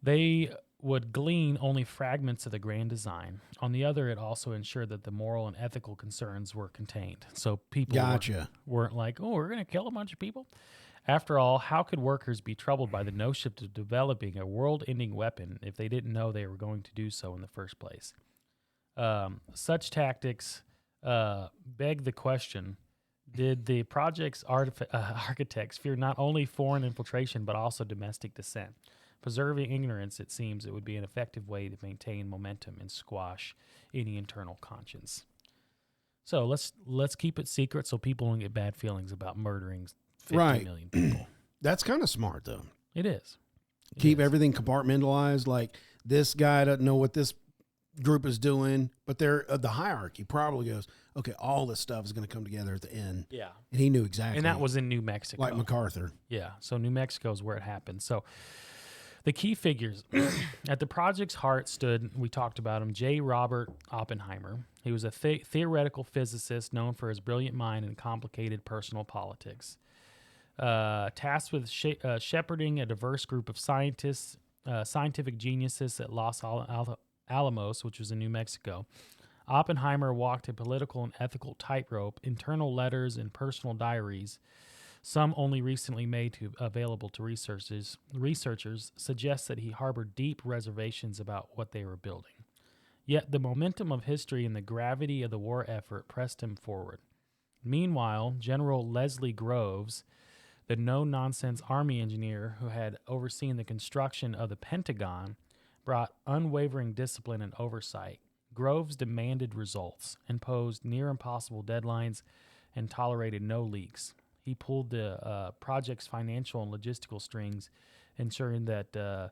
Speaker 5: they would glean only fragments of the grand design. On the other, it also ensured that the moral and ethical concerns were contained. So people weren't like, oh, we're going to kill a bunch of people. After all, how could workers be troubled by the notion of developing a world-ending weapon if they didn't know they were going to do so in the first place? Such tactics beg the question, did the project's architects fear not only foreign infiltration but also domestic dissent? Preserving ignorance, it seems, it would be an effective way to maintain momentum and squash any internal conscience. So let's keep it secret so people don't get bad feelings about murdering 50 million people.
Speaker 2: That's kind of smart, though.
Speaker 5: It is.
Speaker 2: Keep everything compartmentalized. Like, this guy doesn't know what this group is doing, but the hierarchy probably goes, okay, all this stuff is going to come together at the end.
Speaker 5: Yeah.
Speaker 2: And he knew exactly.
Speaker 5: And that was in New Mexico.
Speaker 2: Like MacArthur.
Speaker 5: Yeah. So New Mexico is where it happened. So the key figures at the project's heart stood, we talked about him, J. Robert Oppenheimer. He was a theoretical physicist known for his brilliant mind and complicated personal politics. Tasked with shepherding a diverse group of scientists, scientific geniuses at Los Alamos, which was in New Mexico, Oppenheimer walked a political and ethical tightrope. Internal letters and personal diaries, some only recently made available to researchers, suggest that he harbored deep reservations about what they were building. Yet the momentum of history and the gravity of the war effort pressed him forward. Meanwhile, General Leslie Groves, the no-nonsense Army engineer who had overseen the construction of the Pentagon, brought unwavering discipline and oversight. Groves demanded results, imposed near-impossible deadlines, and tolerated no leaks. He pulled the project's financial and logistical strings, ensuring that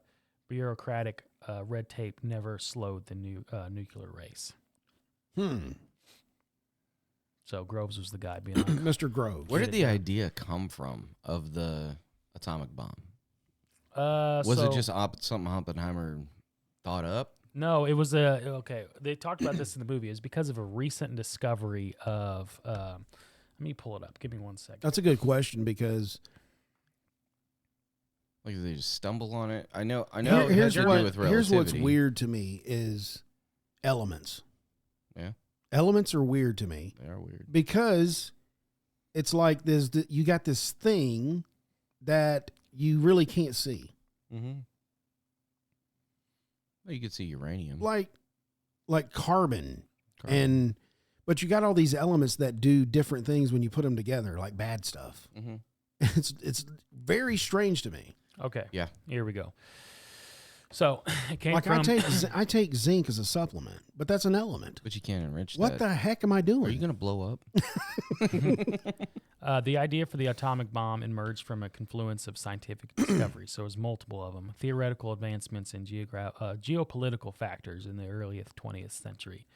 Speaker 5: bureaucratic red tape never slowed the nuclear race. So Groves was the guy behind it.
Speaker 2: Mr. Groves.
Speaker 6: Where did the idea come from of the atomic bomb? Was it just something Oppenheimer thought up?
Speaker 5: No, it was okay. They talked about this in the movie. It was because of a recent discovery of. Let me pull it up. Give me 1 second.
Speaker 2: That's a good question because.
Speaker 6: Like, did they just stumble on it? I know.
Speaker 2: Here's
Speaker 6: Here's
Speaker 2: what's weird to me is elements.
Speaker 6: Yeah.
Speaker 2: Elements are weird to me.
Speaker 6: They are weird
Speaker 2: because it's like you got this thing that you really can't see.
Speaker 6: Mm-hmm. Well, you could see uranium,
Speaker 2: like carbon. But you got all these elements that do different things when you put them together, like bad stuff.
Speaker 6: Mm-hmm.
Speaker 2: It's very strange to me.
Speaker 5: Okay.
Speaker 6: Yeah.
Speaker 5: Here we go. So it came
Speaker 2: like
Speaker 5: from.
Speaker 2: I take zinc as a supplement, but that's an element.
Speaker 6: But you can't enrich
Speaker 2: what
Speaker 6: that.
Speaker 2: the heck am I doing?
Speaker 6: Are you going to blow up?
Speaker 5: The idea for the atomic bomb emerged from a confluence of scientific discoveries. So it was multiple of them. Theoretical advancements in geopolitical factors in the early 20th century.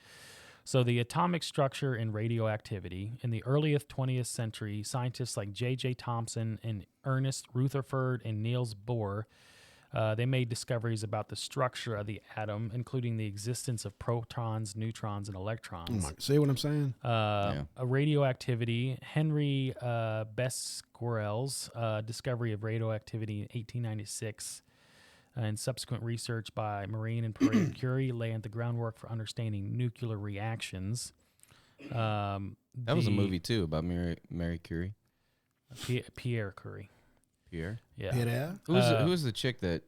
Speaker 5: So the atomic structure and radioactivity. In the early 20th century, scientists like J.J. Thomson and Ernest Rutherford and Niels Bohr They made discoveries about the structure of the atom, including the existence of protons, neutrons, and electrons.
Speaker 2: See what I'm saying?
Speaker 5: A radioactivity. Henry Besquerel's discovery of radioactivity in 1896 and subsequent research by Marie and Pierre Curie laid the groundwork for understanding nuclear reactions.
Speaker 6: That was a movie, too, about Marie Curie.
Speaker 5: Pierre Curie.
Speaker 6: Pierre?
Speaker 5: Yeah.
Speaker 2: Pierre?
Speaker 6: Who was the chick that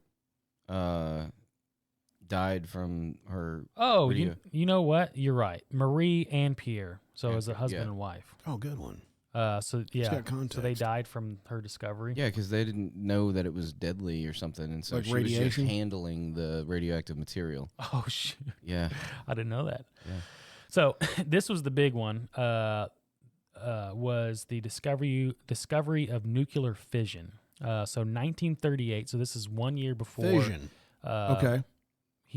Speaker 6: died from her...
Speaker 5: Oh, you know what? You're right. Marie and Pierre. So it was a husband and wife.
Speaker 2: Oh, good one.
Speaker 5: So
Speaker 2: got context.
Speaker 5: So they died from her discovery.
Speaker 6: Yeah, because they didn't know that it was deadly or something, and so
Speaker 2: Like
Speaker 6: she was
Speaker 2: radiation?
Speaker 6: just handling the radioactive material.
Speaker 5: Oh, shoot.
Speaker 6: Yeah.
Speaker 5: I didn't know that.
Speaker 6: Yeah.
Speaker 5: So this was the big one. Was the discovery of nuclear fission. So 1938. So this is 1 year before.
Speaker 2: Fission. Okay.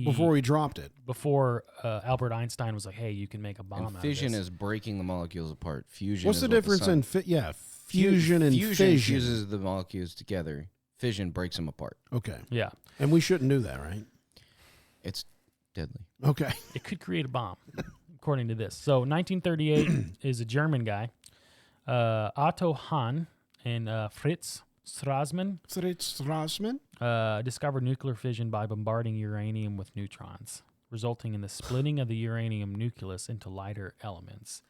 Speaker 2: Before he dropped it.
Speaker 5: Before Albert Einstein was like, "Hey, you can make a bomb."
Speaker 6: And
Speaker 5: out
Speaker 6: fission
Speaker 5: of this.
Speaker 6: is breaking the molecules apart. Fusion.
Speaker 2: What's
Speaker 6: is
Speaker 2: the
Speaker 6: what
Speaker 2: difference
Speaker 6: sun-
Speaker 2: in fusion and
Speaker 6: fusion
Speaker 2: fission?
Speaker 6: fuses the molecules together. Fission breaks them apart.
Speaker 2: Okay.
Speaker 5: Yeah.
Speaker 2: And we shouldn't do that, right?
Speaker 6: It's deadly.
Speaker 2: Okay.
Speaker 5: It could create a bomb, according to this. So 1938 is a German guy, Otto Hahn and Fritz Strassmann. Discovered nuclear fission by bombarding uranium with neutrons, resulting in the splitting of the uranium nucleus into lighter elements.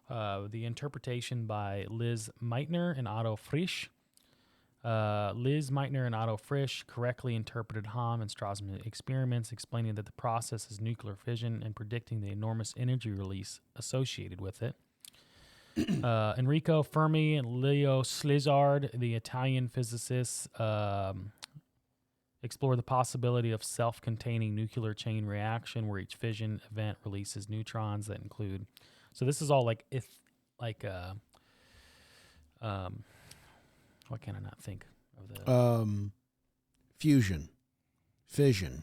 Speaker 5: The interpretation by Liz Meitner and Otto Frisch. Liz Meitner and Otto Frisch correctly interpreted Hahn and Strassmann experiments, explaining that the process is nuclear fission and predicting the enormous energy release associated with it. Enrico Fermi and Leo Szilard, the Italian physicists, explore the possibility of self-containing nuclear chain reaction where each fission event releases neutrons that include. So this is all what can I not think of the
Speaker 2: Fusion, fission,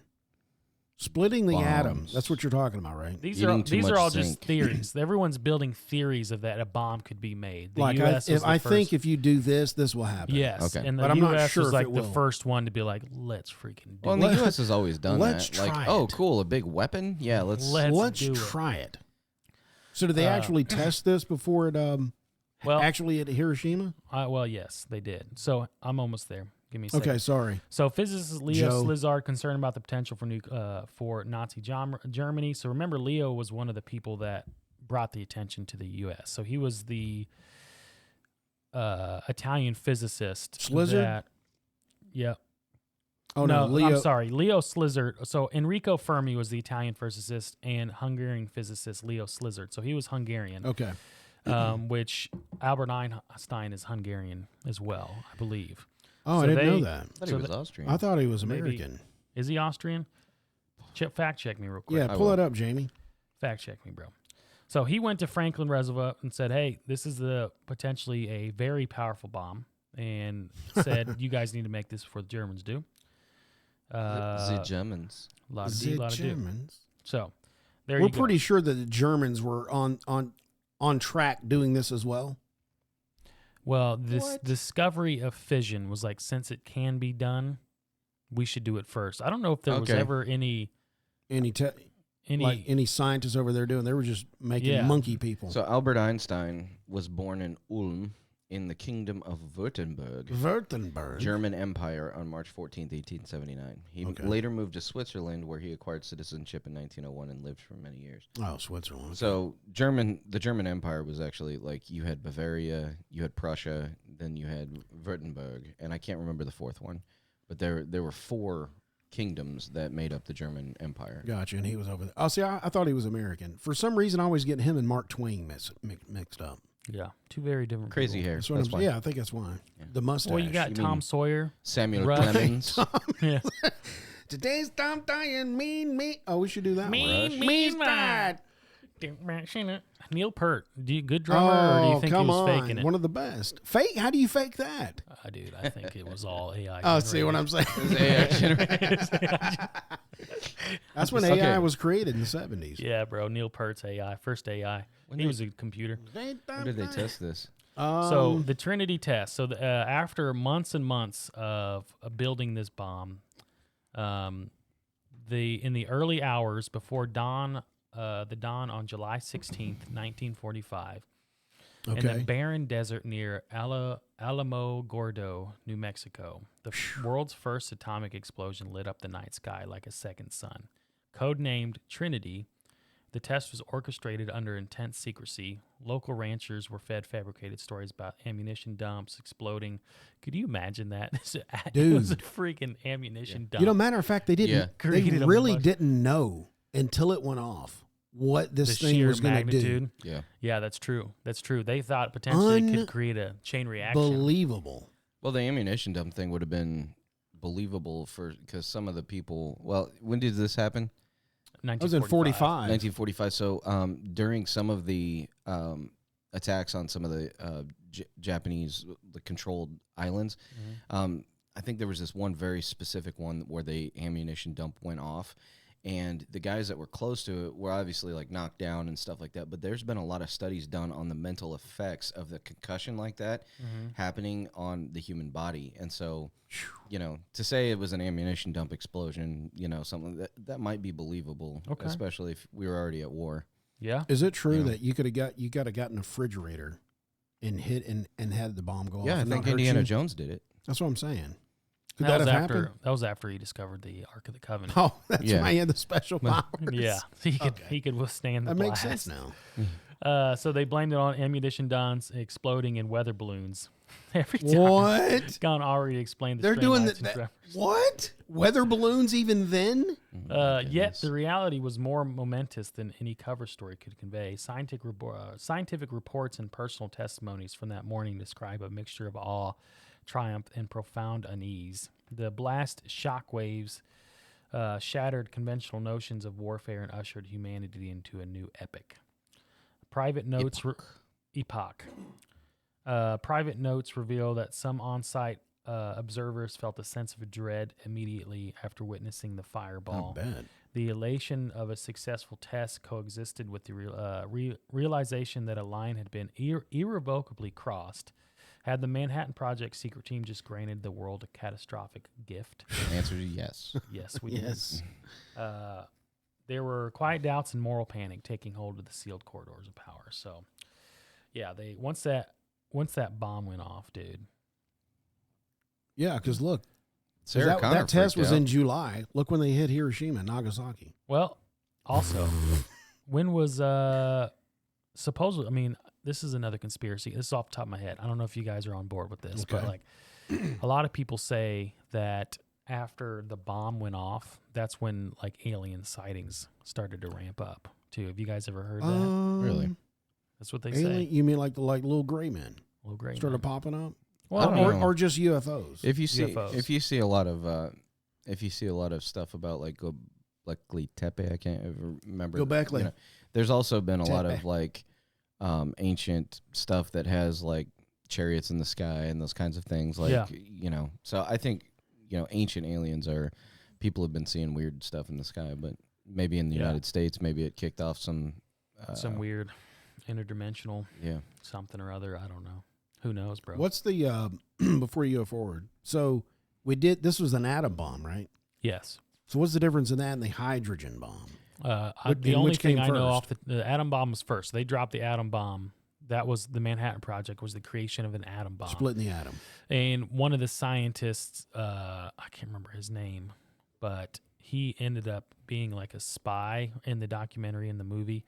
Speaker 2: splitting the
Speaker 6: Bombs.
Speaker 2: atom. That's what you're talking about, right?
Speaker 5: These
Speaker 6: Eating
Speaker 5: are
Speaker 6: too
Speaker 5: these are
Speaker 6: much
Speaker 5: all
Speaker 6: zinc.
Speaker 5: just theories. Everyone's building theories of that a bomb could be made. The
Speaker 2: Like
Speaker 5: US was the
Speaker 2: I
Speaker 5: first.
Speaker 2: think if you do this, this will happen.
Speaker 5: Yes,
Speaker 6: Okay.
Speaker 5: and the
Speaker 2: But I'm not
Speaker 5: U.S.
Speaker 2: sure
Speaker 5: was
Speaker 2: if
Speaker 5: like
Speaker 2: it
Speaker 5: the
Speaker 2: will.
Speaker 5: first one to be like, let's freaking do
Speaker 6: Well, and
Speaker 5: it.
Speaker 6: the U.S. has always done
Speaker 2: Let's
Speaker 6: that. Like,
Speaker 2: try
Speaker 6: oh,
Speaker 2: it.
Speaker 6: cool, a big weapon? Yeah, let's
Speaker 2: Let's
Speaker 5: do it.
Speaker 2: try it. So did they actually test this before it
Speaker 5: Well,
Speaker 2: actually at Hiroshima?
Speaker 5: well, yes, they did. So I'm almost there. Give me a second.
Speaker 2: Okay, sorry.
Speaker 5: So physicist Leo
Speaker 2: Joe.
Speaker 5: Szilard concerned about the potential for Nazi Germany. So remember, Leo was one of the people that brought the attention to the U.S. So he was the Italian physicist.
Speaker 2: Szilard?
Speaker 5: Yep.
Speaker 2: Oh no, Leo.
Speaker 5: I'm sorry, Leo Szilard. So Enrico Fermi was the Italian physicist and Hungarian physicist Leo Szilard. So he was Hungarian.
Speaker 2: Okay.
Speaker 5: Which Albert Einstein is Hungarian as well, I believe.
Speaker 2: Oh,
Speaker 5: So
Speaker 2: I didn't
Speaker 5: they-
Speaker 2: know that.
Speaker 6: I thought
Speaker 5: So
Speaker 6: he was
Speaker 5: the-
Speaker 6: Austrian.
Speaker 2: I thought he was
Speaker 5: Maybe.
Speaker 2: American.
Speaker 5: Is he Austrian? Fact check me real quick.
Speaker 2: Yeah, pull it up, Jamie.
Speaker 5: Fact check me, bro. So he went to Franklin Roosevelt and said, "Hey, this is potentially a very powerful bomb," and said, "You guys need to make this before the Germans do."
Speaker 6: the Germans.
Speaker 5: Lot of
Speaker 2: The
Speaker 5: do.
Speaker 2: Germans.
Speaker 5: So there
Speaker 2: We're
Speaker 5: you go.
Speaker 2: pretty sure that the Germans were on track doing this as well.
Speaker 5: Well, this discovery of fission was like, since it can be done, we should do it first. I don't know if there was
Speaker 6: Okay.
Speaker 5: ever any
Speaker 2: Any scientists over there doing? They were just making
Speaker 5: Yeah.
Speaker 2: monkey people.
Speaker 6: So Albert Einstein was born in Ulm in the Kingdom of
Speaker 2: Württemberg.
Speaker 6: German Empire on March 14th, 1879. He
Speaker 2: Okay.
Speaker 6: later moved to Switzerland, where he acquired citizenship in 1901 and lived for many years.
Speaker 2: Oh, Switzerland.
Speaker 6: So the German Empire was actually like, you had Bavaria, you had Prussia, then you had Württemberg, and I can't remember the fourth one, but there were four kingdoms that made up the German Empire.
Speaker 2: Gotcha, and he was over there. Oh, see, I thought he was American. For some reason, I always get him and Mark Twain mixed up.
Speaker 5: Yeah, two very different
Speaker 6: Crazy
Speaker 5: people.
Speaker 6: hair.
Speaker 2: That's what
Speaker 6: That's
Speaker 2: I'm,
Speaker 6: why.
Speaker 2: yeah, I think that's why. The mustache.
Speaker 5: Well, you got
Speaker 6: You
Speaker 5: Tom
Speaker 6: mean-
Speaker 5: Sawyer.
Speaker 6: Samuel
Speaker 5: Right.
Speaker 6: Clemens.
Speaker 5: Yeah.
Speaker 2: Today's Tom dying mean. Oh, we should do that
Speaker 5: Mean,
Speaker 2: one.
Speaker 5: mean
Speaker 2: Spot.
Speaker 5: Neil Peart, good drummer, or do you think he
Speaker 2: come
Speaker 5: was
Speaker 2: on.
Speaker 5: faking it?
Speaker 2: One of the best. Fake? How do you fake that?
Speaker 5: Dude, I think it was all AI.
Speaker 2: Oh, see what I'm saying? That's when
Speaker 6: Okay.
Speaker 2: AI was created in the 70s.
Speaker 5: Yeah, bro. Neil Peart's AI, first AI. He was a computer.
Speaker 6: When did they test this?
Speaker 5: So the Trinity test. So after months and months of building this bomb, In the early hours before dawn, the dawn on July 16th, 1945, in the barren desert near Alamo Gordo, New Mexico, the world's first atomic explosion lit up the night sky like a second sun. Codenamed Trinity, the test was orchestrated under intense secrecy. Local ranchers were fed fabricated stories about ammunition dumps exploding. Could you imagine that? It was a freaking ammunition dump.
Speaker 2: You know, matter of fact, they didn't. They really didn't know until it went off what this thing was going to do.
Speaker 5: Yeah, that's true. That's true. They thought potentially it could create a chain reaction.
Speaker 2: Believable.
Speaker 6: Well, the ammunition dump thing would have been believable because some of the people. Well, when did this happen?
Speaker 2: That was in 45.
Speaker 6: 1945. So during some of the attacks on some of the Japanese controlled islands, I think there was this one very specific one where the ammunition dump went off. And the guys that were close to it were obviously like knocked down and stuff like that. But there's been a lot of studies done on the mental effects of the concussion like that happening on the human body. And so, you know, to say it was an ammunition dump explosion, you know, something that might be believable, especially if we were already at war.
Speaker 5: Yeah.
Speaker 2: Is it true that you could have gotten a refrigerator and hit and had the bomb go off?
Speaker 6: Yeah, I think Indiana Jones did it.
Speaker 2: That's what I'm saying. Could
Speaker 5: that
Speaker 2: have happened?
Speaker 5: That was after he discovered the Ark of the Covenant.
Speaker 2: Oh, that's why he had the special powers.
Speaker 5: Yeah, he could withstand the blast.
Speaker 2: That makes sense now.
Speaker 5: So they blamed it on ammunition dumps exploding in weather balloons. Every time.
Speaker 2: What?
Speaker 5: Gone already explained.
Speaker 2: They're doing that. What? Weather balloons even then?
Speaker 5: Yet the reality was more momentous than any cover story could convey. Scientific reports and personal testimonies from that morning describe a mixture of awe, triumph, and profound unease. The blast shockwaves shattered conventional notions of warfare and ushered humanity into a new epoch. Private notes Private notes reveal that some on-site observers felt a sense of dread immediately after witnessing the fireball.
Speaker 2: Not bad.
Speaker 5: The elation of a successful test coexisted with the realization that a line had been irrevocably crossed. Had the Manhattan Project secret team just granted the world a catastrophic gift?
Speaker 6: The answer is yes.
Speaker 5: Yes, we did. There were quiet doubts and moral panic taking hold of the sealed corridors of power. So, yeah, once that bomb went off, dude.
Speaker 2: Yeah, because look, that test was in July. Look when they hit Hiroshima and Nagasaki.
Speaker 5: Well, also, when was supposedly? I mean, this is another conspiracy. This is off the top of my head. I don't know if you guys are on board with this, but like a lot of people say that after the bomb went off, that's when like alien sightings started to ramp up too. Have you guys ever heard that?
Speaker 6: Really?
Speaker 5: That's what they say.
Speaker 2: You mean like little gray men?
Speaker 5: Little gray
Speaker 2: started
Speaker 5: men
Speaker 2: popping up?
Speaker 5: Well,
Speaker 2: or just UFOs.
Speaker 6: If you see a lot of stuff about like Göbekli Tepe, I can't ever remember.
Speaker 2: Göbekli.
Speaker 6: You know, there's also been a lot of like ancient stuff that has like chariots in the sky and those kinds of things. Like you know, so I think ancient aliens are people have been seeing weird stuff in the sky, but maybe in the United States, maybe it kicked off some
Speaker 5: weird interdimensional something or other. I don't know. Who knows, bro?
Speaker 2: What's the before you go forward? So this was an atom bomb, right?
Speaker 5: Yes.
Speaker 2: So what's the difference in that and the hydrogen bomb?
Speaker 5: The only thing I know off the atom bomb was first. They dropped the atom bomb. That was the Manhattan Project, was the creation of an atom bomb.
Speaker 2: Splitting the atom.
Speaker 5: And one of the scientists, I can't remember his name, but he ended up being like a spy in the documentary, in the movie.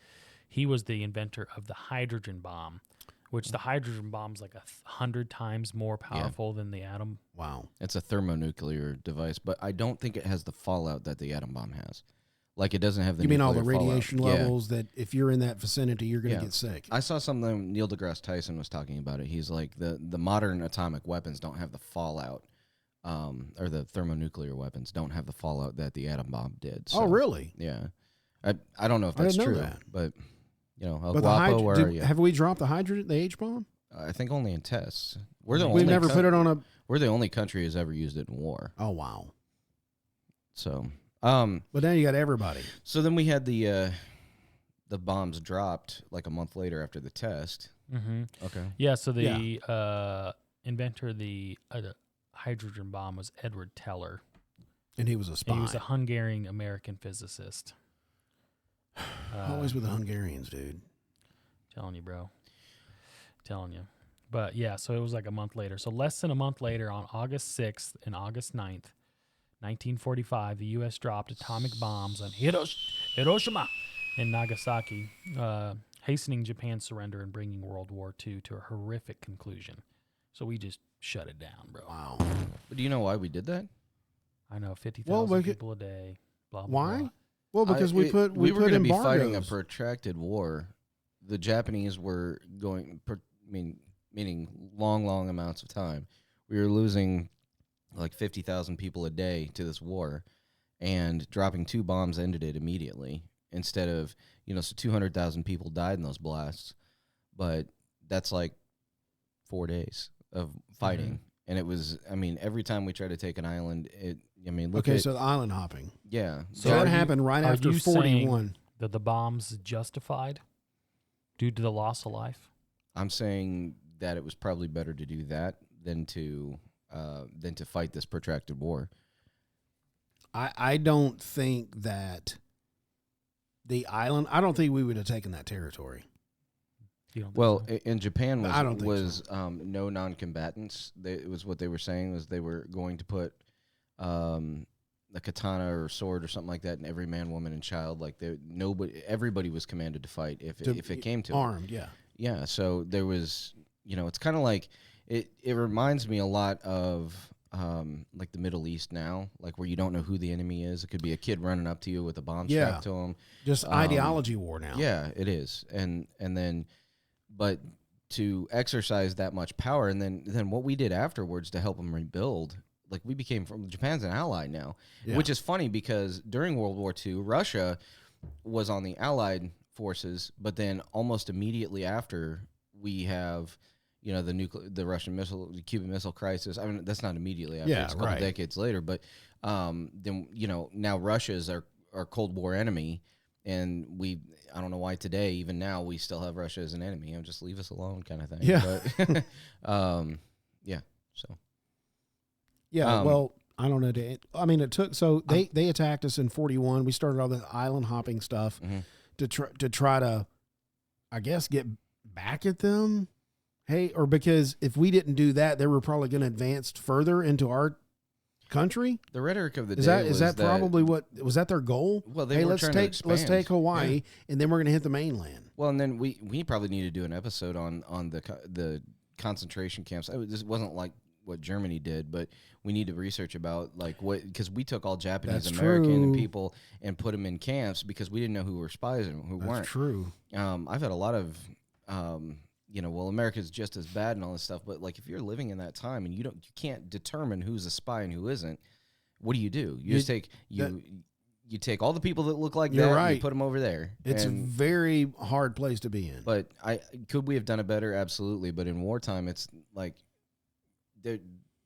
Speaker 5: He was the inventor of the hydrogen bomb, which the hydrogen bomb is like 100 times more powerful than the atom.
Speaker 2: Wow.
Speaker 6: It's a thermonuclear device, but I don't think it has the fallout that the atom bomb has. Like it doesn't have the.
Speaker 2: You mean all the
Speaker 6: fallout.
Speaker 2: radiation levels that if you're in that vicinity, you're going to get sick?
Speaker 6: I saw something Neil deGrasse Tyson was talking about it. He's like the modern atomic weapons don't have the fallout, or the thermonuclear weapons don't have the fallout that the atom bomb did. So,
Speaker 2: oh, really?
Speaker 6: Yeah. I don't know if that's true, but
Speaker 2: but have we dropped the hydrogen, the H bomb?
Speaker 6: I think only in tests.
Speaker 2: We've never put it on a.
Speaker 6: We're the only country who's ever used it in war.
Speaker 2: Oh wow!
Speaker 6: So,
Speaker 2: but now you got everybody.
Speaker 6: So then we had the bombs dropped like a month later after the test.
Speaker 5: Mm-hmm.
Speaker 6: Okay.
Speaker 5: Yeah. So the inventor of the hydrogen bomb was Edward Teller.
Speaker 2: And he was a spy.
Speaker 5: And he was a Hungarian American physicist.
Speaker 2: Always with the Hungarians, dude.
Speaker 5: Telling you, bro. Telling you. But yeah, so it was like a month later. So less than a month later, on August 6th and August 9th, 1945, the U.S. dropped atomic bombs on Hiroshima and Nagasaki, hastening Japan's surrender and bringing World War II to a horrific conclusion. So we just shut it down, bro.
Speaker 2: Wow.
Speaker 6: But do you know why we did that?
Speaker 5: I know, 50,000 people a day, blah, blah,
Speaker 2: Why?
Speaker 5: blah.
Speaker 2: Well, because we put
Speaker 6: going to be
Speaker 2: embargoes.
Speaker 6: fighting a protracted war. The Japanese were meaning long amounts of time. We were losing like 50,000 people a day to this war, and dropping 2 bombs ended it immediately. Instead of, so 200,000 people died in those blasts, but that's like 4 days of fighting.
Speaker 2: Mm-hmm.
Speaker 6: And it was, every time we tried to take an island,
Speaker 2: So the island hopping.
Speaker 6: Yeah.
Speaker 2: So that happened right after 41.
Speaker 5: That the bombs justified due to the loss of life?
Speaker 6: I'm saying that it was probably better to do that than to fight this protracted war.
Speaker 2: I don't think that the island. I don't think we would have taken that territory.
Speaker 5: You don't think
Speaker 6: Well,
Speaker 5: so?
Speaker 6: in Japan
Speaker 2: I don't think
Speaker 6: was no non-combatants. It was what they were saying was they were going to put a katana or sword or something like that in every man, woman, and child. Like everybody was commanded to fight if it came to
Speaker 2: armed. Yeah.
Speaker 6: Yeah, so there was, it's kind of like, it reminds me a lot of, like the Middle East now, like where you don't know who the enemy is. It could be a kid running up to you with a bomb strapped to him.
Speaker 2: Just ideology war now.
Speaker 6: Yeah, it is. And then, but to exercise that much power, and then what we did afterwards to help them rebuild, like we became, Japan's an ally now, which is funny because during World War II, Russia was on the Allied forces, but then almost immediately after we have, the Russian missile, the Cuban Missile Crisis. That's not immediately after; it's a couple decades later. But then now Russia is our Cold War enemy, and I don't know why today, even now, we still have Russia as an enemy. Just leave us alone, kind of thing.
Speaker 2: Yeah.
Speaker 6: But, yeah. So.
Speaker 2: Yeah. Well, I don't know. It took. So they attacked us in 41. We started all the island hopping stuff.
Speaker 6: Mm-hmm.
Speaker 2: To try to, I guess, get back at them. Hey, or because if we didn't do that, they were probably going to advance further into our country.
Speaker 6: The rhetoric of the day
Speaker 2: is that probably what was that their goal?
Speaker 6: Well, let's
Speaker 2: take Hawaii, and then we're going to hit the mainland.
Speaker 6: Well, and then we probably need to do an episode on the concentration camps. This wasn't like what Germany did, but we need to research about because we took all Japanese American people and put them in camps because we didn't know who were spies and who weren't.
Speaker 2: That's true.
Speaker 6: I've had a lot of, America's just as bad and all this stuff, but like if you're living in that time and you can't determine who's a spy and who isn't, what do? You just take you take all the people that look like that and you put them over there.
Speaker 2: It's a very hard place to be in.
Speaker 6: But could we have done it better? Absolutely. But in wartime, it's like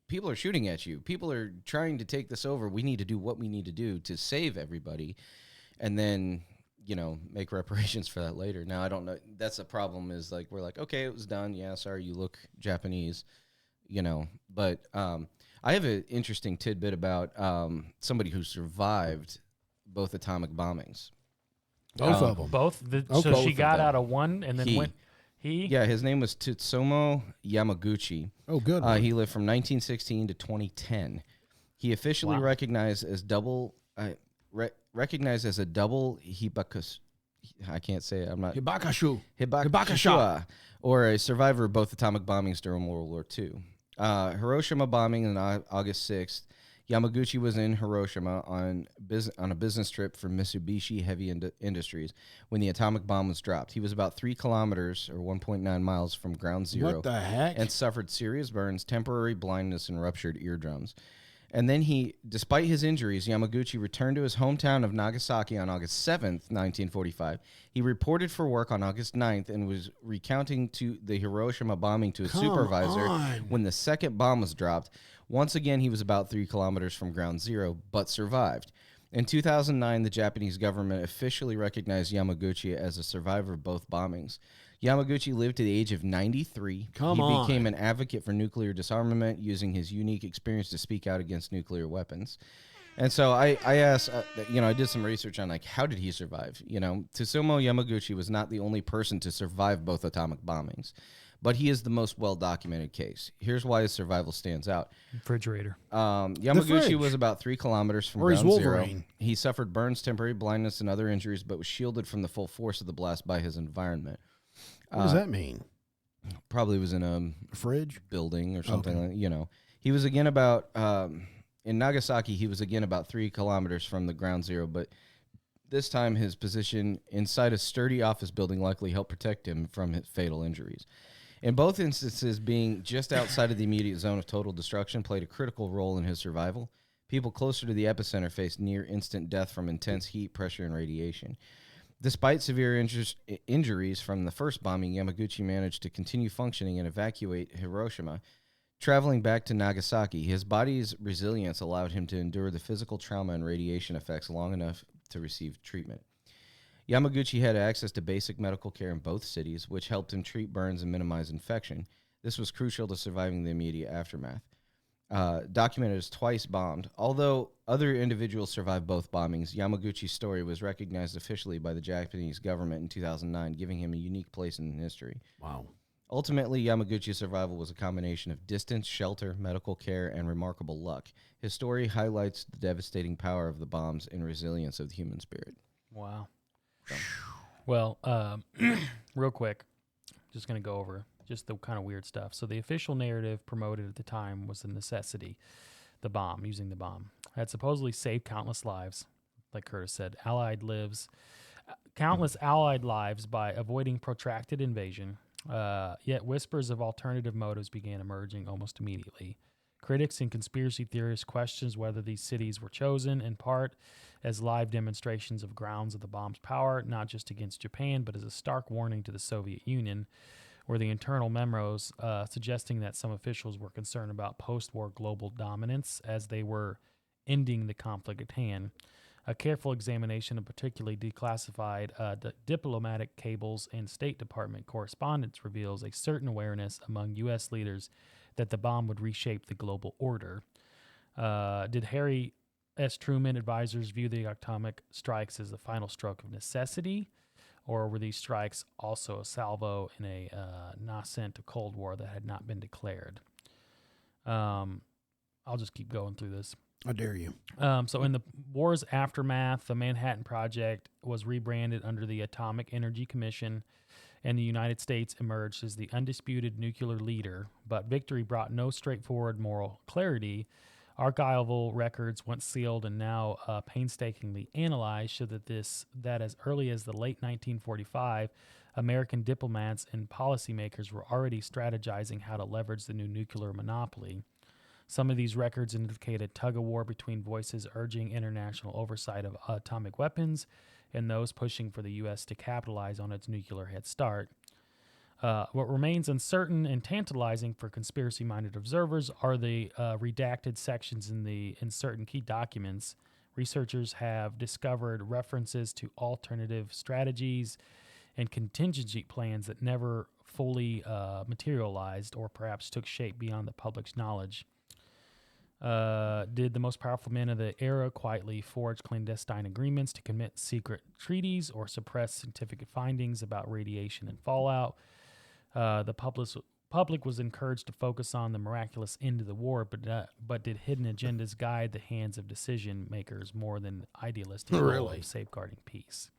Speaker 6: people are shooting at you. People are trying to take this over. We need to do what we need to do to save everybody, and then make reparations for that later. Now I don't know. That's a problem. Is like we're like, okay, it was done. Yeah, sorry, you look Japanese, But I have an interesting tidbit about somebody who survived both atomic bombings.
Speaker 2: Both of them.
Speaker 5: Both. So she got out of one and then went.
Speaker 6: Yeah, his name was Tsutomu Yamaguchi.
Speaker 2: Oh, good.
Speaker 6: He lived from 1916 to 2010. He officially recognized as a double Hibakushu. I can't say it. I'm not.
Speaker 2: Hibakushu.
Speaker 6: Or a survivor of both atomic bombings during World War II. Hiroshima bombing on August 6th. Yamaguchi was in Hiroshima on a business trip for Mitsubishi Heavy Industries when the atomic bomb was dropped. He was about 3 kilometers or 1.9 miles from ground zero.
Speaker 2: What the heck?
Speaker 6: And suffered serious burns, temporary blindness, and ruptured eardrums. And then despite his injuries, Yamaguchi returned to his hometown of Nagasaki on August 7th, 1945. He reported for work on August 9th and was recounting to the Hiroshima bombing to his supervisor when the second bomb was dropped. Once again, he was about 3 kilometers from ground zero, but survived. In 2009, the Japanese government officially recognized Yamaguchi as a survivor of both bombings. Yamaguchi lived to the age of 93. He became an advocate for nuclear disarmament, using his unique experience to speak out against nuclear weapons. And so I asked, I did some research on like how did he survive? Tsutomu Yamaguchi was not the only person to survive both atomic bombings, but he is the most well-documented case. Here's why his survival stands out.
Speaker 5: Refrigerator.
Speaker 6: Yamaguchi was about 3 kilometers from
Speaker 2: Or he's
Speaker 6: ground zero.
Speaker 2: Wolverine.
Speaker 6: He suffered burns, temporary blindness, and other injuries, but was shielded from the full force of the blast by his environment.
Speaker 2: What does that mean?
Speaker 6: Probably was in a
Speaker 2: Fridge?
Speaker 6: building or something. Okay. He was again about in Nagasaki. He was again about 3 kilometers from the ground zero, but this time his position inside a sturdy office building likely helped protect him from his fatal injuries. In both instances, being just outside of the immediate zone of total destruction played a critical role in his survival. People closer to the epicenter faced near instant death from intense heat, pressure, and radiation. Despite severe injuries from the first bombing, Yamaguchi managed to continue functioning and evacuate Hiroshima. Traveling back to Nagasaki, his body's resilience allowed him to endure the physical trauma and radiation effects long enough to receive treatment. Yamaguchi had access to basic medical care in both cities, which helped him treat burns and minimize infection. This was crucial to surviving the immediate aftermath. Documented as twice bombed. Although other individuals survived both bombings, Yamaguchi's story was recognized officially by the Japanese government in 2009, giving him a unique place in history.
Speaker 2: Wow.
Speaker 6: Ultimately, Yamaguchi's survival was a combination of distance, shelter, medical care, and remarkable luck. His story highlights the devastating power of the bombs and resilience of the human spirit.
Speaker 5: Wow. Well, real quick, just going to go over just the kind of weird stuff. So the official narrative promoted at the time was the necessity, using the bomb, had supposedly saved countless lives, like Curtis said, countless Allied lives by avoiding protracted invasion. Yet whispers of alternative motives began emerging almost immediately. Critics and conspiracy theorists questioned whether these cities were chosen, in part, as live demonstrations of grounds of the bomb's power, not just against Japan, but as a stark warning to the Soviet Union, where the internal memos suggesting that some officials were concerned about post-war global dominance as they were ending the conflict at hand. A careful examination of particularly declassified diplomatic cables and State Department correspondence reveals a certain awareness among U.S. leaders that the bomb would reshape the global order. Did Harry S. Truman advisors view the atomic strikes as the final stroke of necessity, or were these strikes also a salvo in a nascent Cold War that had not been declared? I'll just keep going through this.
Speaker 2: I dare you.
Speaker 5: So in the war's aftermath, the Manhattan Project was rebranded under the Atomic Energy Commission, and the United States emerged as the undisputed nuclear leader, but victory brought no straightforward moral clarity. Archival records, once sealed and now painstakingly analyzed, show that as early as the late 1945, American diplomats and policymakers were already strategizing how to leverage the new nuclear monopoly. Some of these records indicate a tug-of-war between voices urging international oversight of atomic weapons and those pushing for the U.S. to capitalize on its nuclear head start. What remains uncertain and tantalizing for conspiracy-minded observers are the redacted sections in certain key documents. Researchers have discovered references to alternative strategies and contingency plans that never fully materialized or perhaps took shape beyond the public's knowledge. Did the most powerful men of the era quietly forge clandestine agreements to commit secret treaties or suppress scientific findings about radiation and fallout? The public was encouraged to focus on the miraculous end of the war, but did hidden agendas guide the hands of decision makers more than idealistic goal of safeguarding peace?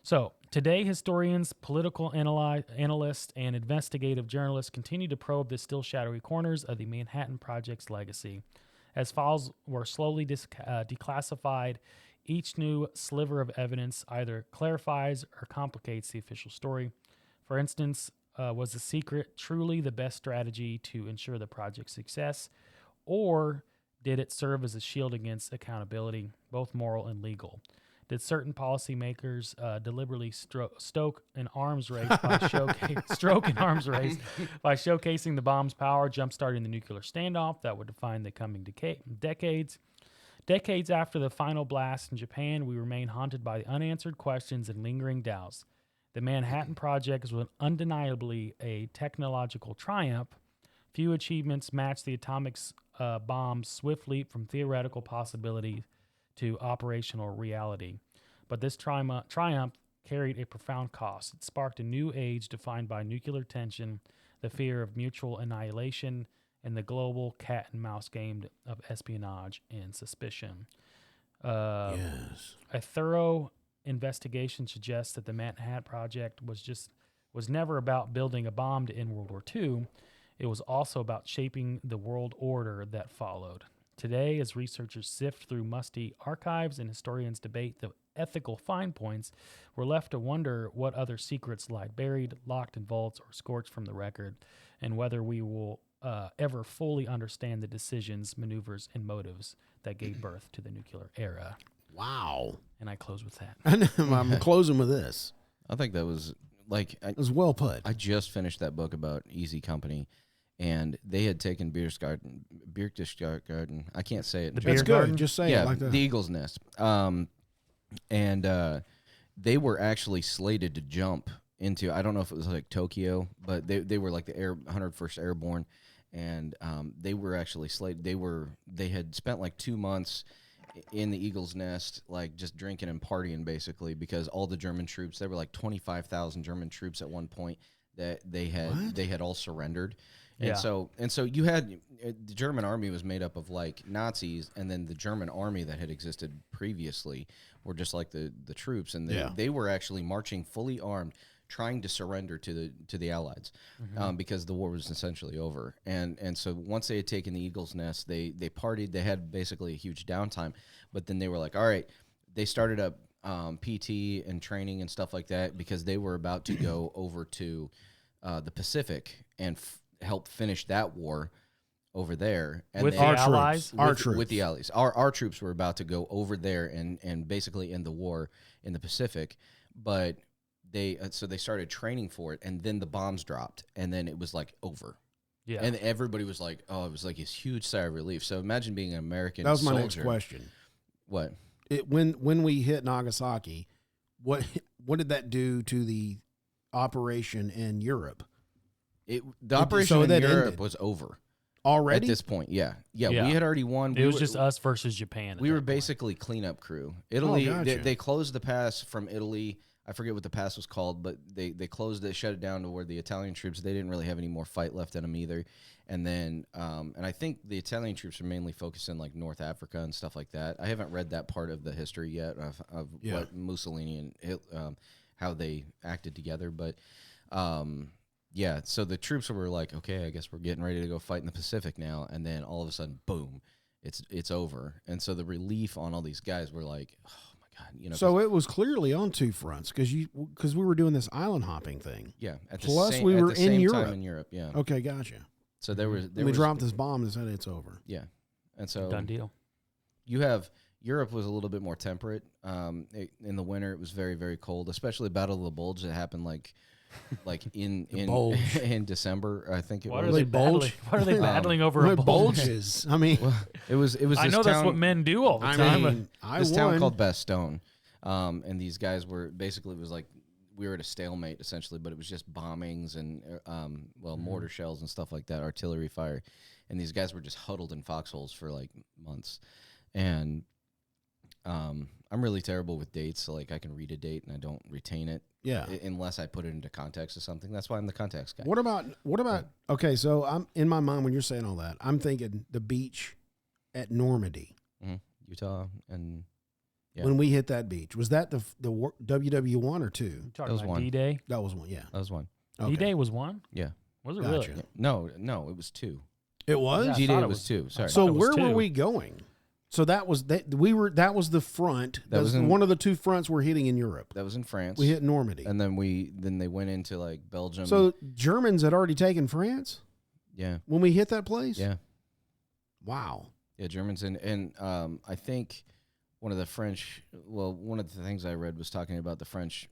Speaker 5: So, today, historians, political analysts, and investigative journalists continue to probe the still shadowy corners of the Manhattan Project's legacy. As files were slowly declassified, each new sliver of evidence either clarifies or complicates the official story. For instance, was the secret truly the best strategy to ensure the project's success, or did it serve as a shield against accountability, both moral and legal? Did certain policymakers deliberately stoke an arms race by showcasing the bomb's power, jump-starting the nuclear standoff that would define the coming decades? Decades after the final blast in Japan, we remain haunted by unanswered questions and lingering doubts. The Manhattan Project was undeniably a technological triumph, Few achievements match the atomic bomb's swift leap from theoretical possibility to operational reality. But this triumph carried a profound cost. It sparked a new age defined by nuclear tension, the fear of mutual annihilation, and the global cat-and-mouse game of espionage and suspicion.
Speaker 2: Yes.
Speaker 5: A thorough investigation suggests that the Manhattan Project was never about building a bomb to end World War II. It was also about shaping the world order that followed. Today, as researchers sift through musty archives and historians debate the ethical fine points, we're left to wonder what other secrets lie buried, locked in vaults, or scorched from the record, and whether we will ever fully understand the decisions, maneuvers, and motives that gave birth to the nuclear era.
Speaker 2: Wow.
Speaker 5: And I close with that.
Speaker 2: I'm closing with this.
Speaker 6: I think that was like
Speaker 2: It was well put.
Speaker 6: I just finished that book about Easy Company, and they had taken Berchtesgaden. I can't say it.
Speaker 5: The
Speaker 2: That's
Speaker 5: beer
Speaker 2: good.
Speaker 5: garden?
Speaker 2: Just say
Speaker 6: Yeah,
Speaker 2: it like that.
Speaker 6: the Eagle's Nest. And they were actually slated to jump into, I don't know if it was like Tokyo, but they were like the 101st Airborne, and they were actually slated. They had spent like 2 months in the Eagle's Nest, like just drinking and partying basically, because all the German troops, there were like 25,000 German troops at one point that they had all surrendered. And
Speaker 5: Yeah.
Speaker 6: so you had the German army was made up of like Nazis, and then the German army that had existed previously were just like the troops, and they were actually marching fully armed, trying to surrender to the Allies, because the war was essentially over. And so once they had taken the Eagle's Nest, they partied. They had basically a huge downtime, but then they were like, all right, they started up PT and training and stuff like that, because they were about to go over to the Pacific and help finish that war over there. And
Speaker 5: With
Speaker 6: they-
Speaker 5: the
Speaker 2: Our
Speaker 5: Allies?
Speaker 2: troops. Our
Speaker 6: with,
Speaker 2: troops.
Speaker 6: with the Allies. Our troops were about to go over there and basically end the war in the Pacific, but they started training for it, and then the bombs dropped, and then it was like over.
Speaker 5: Yeah.
Speaker 6: And everybody was like, oh, it was like this huge sigh of relief. So imagine being an American
Speaker 2: That was my
Speaker 6: soldier.
Speaker 2: next question.
Speaker 6: What?
Speaker 2: When we hit Nagasaki, what did that do to the operation in Europe
Speaker 6: The operation
Speaker 2: so
Speaker 6: in
Speaker 2: that
Speaker 6: Europe
Speaker 2: ended.
Speaker 6: was over
Speaker 2: already?
Speaker 6: at this point. Yeah.
Speaker 5: Yeah.
Speaker 6: We had already won.
Speaker 5: it was just us versus Japan. at
Speaker 6: We
Speaker 5: that
Speaker 6: were
Speaker 5: point.
Speaker 6: basically cleanup crew. Italy,
Speaker 2: gotcha.
Speaker 6: they closed the pass from Italy. I forget what the pass was called, but they closed it, shut it down to where the Italian troops, they didn't really have any more fight left in them either. And then, and I think the Italian troops are mainly focused in like North Africa and stuff like that. I haven't read that part of the history yet of what Mussolini and how they acted together. But yeah, so the troops were like, okay, I guess we're getting ready to go fight in the Pacific now. And then all of a sudden, boom, it's over. And so the relief on all these guys were like, oh my God, you know.
Speaker 2: So it was clearly on two fronts because we were doing this island hopping thing.
Speaker 6: Yeah. At
Speaker 2: Plus,
Speaker 6: the same,
Speaker 2: we
Speaker 6: at
Speaker 2: were
Speaker 6: the
Speaker 2: in
Speaker 6: same
Speaker 2: Europe.
Speaker 6: time in Europe. Yeah.
Speaker 2: Okay, gotcha.
Speaker 6: So there was
Speaker 2: We dropped this bomb and said it's over.
Speaker 6: Yeah. And so
Speaker 5: Done deal.
Speaker 6: you have Europe was a little bit more temperate. In the winter, it was very, very cold, especially Battle of the Bulge that happened like in
Speaker 2: bulge.
Speaker 6: in December. I think it
Speaker 5: What
Speaker 6: was.
Speaker 5: are they
Speaker 2: bulge?
Speaker 5: battling? What are they battling over a
Speaker 2: What
Speaker 5: bulge?
Speaker 2: bulges? I mean,
Speaker 6: It was.
Speaker 5: I
Speaker 6: this
Speaker 5: know that's
Speaker 6: town-
Speaker 5: what men do all the
Speaker 2: I
Speaker 5: time.
Speaker 2: mean, I
Speaker 6: this
Speaker 2: won.
Speaker 6: town called Bastogne, and these guys were basically it was like we were at a stalemate essentially, but it was just bombings and mortar shells and stuff like that, artillery fire, and these guys were just huddled in foxholes for like months, and I'm really terrible with dates, so like I can read a date and I don't retain it,
Speaker 2: Yeah.
Speaker 6: unless I put it into context or something. That's why I'm the context guy.
Speaker 2: What about? Okay, so I'm in my mind when you're saying all that. I'm thinking the beach at Normandy
Speaker 6: Utah and yeah.
Speaker 2: when we hit that beach. Was that the WW1 or 2?
Speaker 5: You talking
Speaker 6: That was
Speaker 5: about
Speaker 6: one.
Speaker 5: D-Day?
Speaker 2: That was one. Yeah.
Speaker 6: that was one.
Speaker 2: Okay.
Speaker 5: D-Day was one?
Speaker 6: Yeah.
Speaker 5: Was it
Speaker 2: Gotcha.
Speaker 5: really?
Speaker 6: Yeah. No, it was two.
Speaker 2: It was.
Speaker 5: Yeah, I
Speaker 6: D-Day
Speaker 5: thought it
Speaker 6: was
Speaker 5: was-
Speaker 6: two. Sorry.
Speaker 2: So
Speaker 5: thought it was
Speaker 2: where were
Speaker 5: 2.
Speaker 2: we going? So that was that was the front.
Speaker 6: That was in-
Speaker 2: one of the two fronts we're hitting in Europe.
Speaker 6: That was in France.
Speaker 2: We hit Normandy.
Speaker 6: and then they went into like Belgium.
Speaker 2: So Germans had already taken France
Speaker 6: yeah,
Speaker 2: when we hit that place?
Speaker 6: yeah,
Speaker 2: Wow.
Speaker 6: yeah. Germans and I think one of the things I read was talking about the French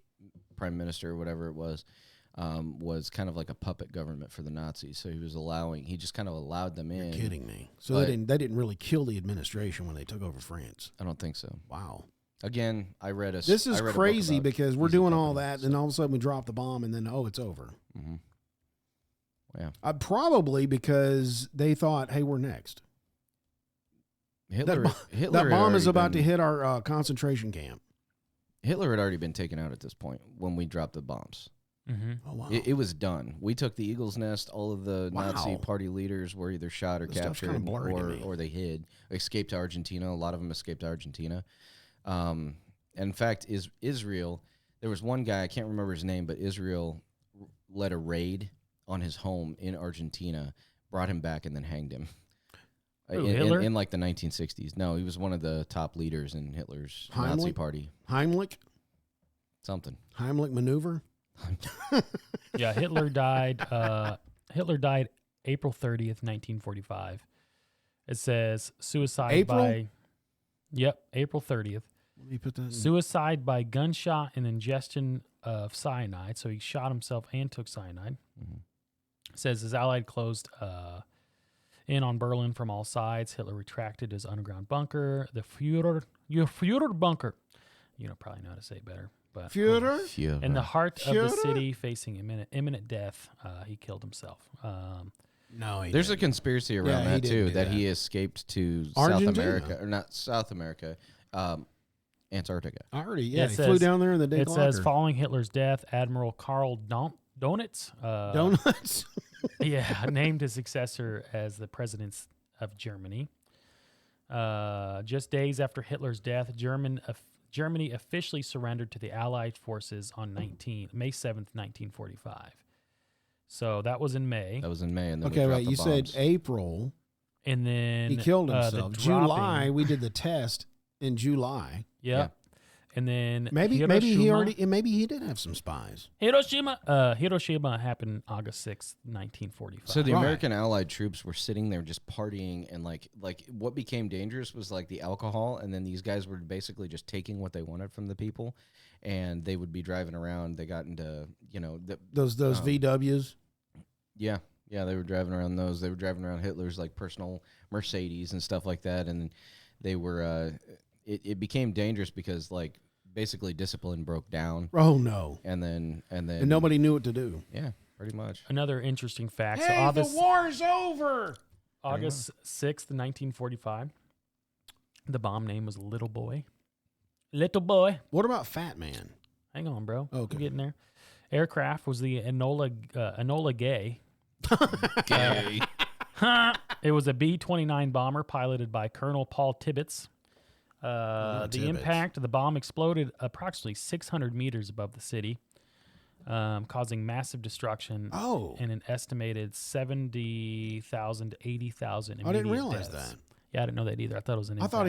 Speaker 6: prime minister or whatever it was kind of like a puppet government for the Nazis. So he just kind of allowed them in.
Speaker 2: You're kidding me. So
Speaker 6: But-
Speaker 2: they didn't really kill the administration when they took over France.
Speaker 6: I don't think so.
Speaker 2: Wow.
Speaker 6: Again, I read a.
Speaker 2: This is
Speaker 6: I read a book
Speaker 2: crazy
Speaker 6: about
Speaker 2: because we're
Speaker 6: Easy
Speaker 2: doing all
Speaker 6: Company,
Speaker 2: that,
Speaker 6: so-
Speaker 2: and all of a sudden we drop the bomb, and then it's over.
Speaker 6: Mhm. Yeah.
Speaker 2: Probably because they thought, hey, we're next.
Speaker 6: Hitler
Speaker 2: That
Speaker 6: had
Speaker 2: bomb is
Speaker 6: already
Speaker 2: about to
Speaker 6: been-
Speaker 2: hit our concentration camp.
Speaker 6: Hitler had already been taken out at this point when we dropped the bombs.
Speaker 5: Mm-hmm.
Speaker 2: Oh, wow.
Speaker 6: It was done. We took the Eagle's Nest. All of the Nazi
Speaker 2: Wow.
Speaker 6: party leaders were either shot or
Speaker 2: This stuff's
Speaker 6: captured,
Speaker 2: kinda blurry to me.
Speaker 6: or they hid, escaped to Argentina. A lot of them escaped to Argentina. And in fact, Israel. There was one guy, I can't remember his name, but Israel led a raid on his home in Argentina, brought him back, and then hanged him.
Speaker 5: Hitler?
Speaker 6: In like the 1960s. No, he was one of the top leaders in Hitler's Nazi
Speaker 2: Heimlich?
Speaker 6: party.
Speaker 2: Heimlich maneuver.
Speaker 5: Yeah, Hitler died. Hitler died April 30th, 1945. It says suicide
Speaker 2: April?
Speaker 5: by. Yep, April 30th.
Speaker 2: Let me put that in.
Speaker 5: Suicide by gunshot and ingestion of cyanide. So he shot himself and took cyanide. It says his Allied closed in on Berlin from all sides. Hitler retracted his underground bunker. The Führer bunker. You don't probably know how to say it better. But
Speaker 2: Führer?
Speaker 5: in the heart of the
Speaker 2: Führer?
Speaker 5: city, facing imminent death, he killed himself.
Speaker 2: No, he
Speaker 6: There's a
Speaker 2: didn't.
Speaker 6: conspiracy around
Speaker 2: Yeah, he
Speaker 6: that
Speaker 2: didn't
Speaker 6: too,
Speaker 2: do
Speaker 6: that
Speaker 2: that.
Speaker 6: he escaped to
Speaker 2: Argentina.
Speaker 6: South America, or not South America, Antarctica.
Speaker 2: I already,
Speaker 5: Yeah, it
Speaker 2: he flew
Speaker 5: says-
Speaker 2: down there in the
Speaker 5: It
Speaker 2: declassified.
Speaker 5: says following Hitler's death, Admiral Karl Donitz,
Speaker 2: Donuts.
Speaker 5: named his successor as the president of Germany. Just days after Hitler's death, Germany officially surrendered to the Allied forces on May 7th, 1945. So that was in May.
Speaker 6: That was in May, and then we
Speaker 2: Okay,
Speaker 6: dropped
Speaker 2: wait.
Speaker 6: the
Speaker 2: You
Speaker 6: bombs.
Speaker 2: said April.
Speaker 5: And then
Speaker 2: He killed
Speaker 5: the
Speaker 2: himself.
Speaker 5: dropping-
Speaker 2: July, we did the test in July.
Speaker 5: Yeah.
Speaker 6: Yeah.
Speaker 5: And then
Speaker 2: Maybe he did have some spies.
Speaker 5: Hiroshima happened August 6th, 1945.
Speaker 6: So the
Speaker 2: Right.
Speaker 6: American Allied troops were sitting there just partying, and like what became dangerous was like the alcohol, and then these guys were basically just taking what they wanted from the people, and they would be driving around. They got into
Speaker 2: Those VWs.
Speaker 6: Yeah, they were driving around those. They were driving around Hitler's like personal Mercedes and stuff like that, and they were. It became dangerous because like basically discipline broke down,
Speaker 2: Oh no!
Speaker 6: and then
Speaker 2: And nobody knew what to do.
Speaker 6: Yeah, pretty much.
Speaker 5: Another interesting fact.
Speaker 3: Hey,
Speaker 5: so
Speaker 3: the war's over.
Speaker 5: August 6th, 1945, the bomb name was Little Boy. Little Boy.
Speaker 2: What about Fat Man?
Speaker 5: Hang on, bro.
Speaker 2: Okay.
Speaker 5: We're getting there. Aircraft was the Enola Gay.
Speaker 6: Gay.
Speaker 5: It was a B-29 bomber piloted by Colonel Paul Tibbets. The
Speaker 2: Tibbets.
Speaker 5: impact of the bomb exploded approximately 600 meters above the city, causing massive destruction
Speaker 2: Oh,
Speaker 5: and an estimated 70,000 to 80,000
Speaker 2: I didn't
Speaker 5: immediate
Speaker 2: realize
Speaker 5: deaths.
Speaker 2: that.
Speaker 5: Yeah, I didn't know that either. I thought it was an
Speaker 2: I
Speaker 5: impact.
Speaker 2: thought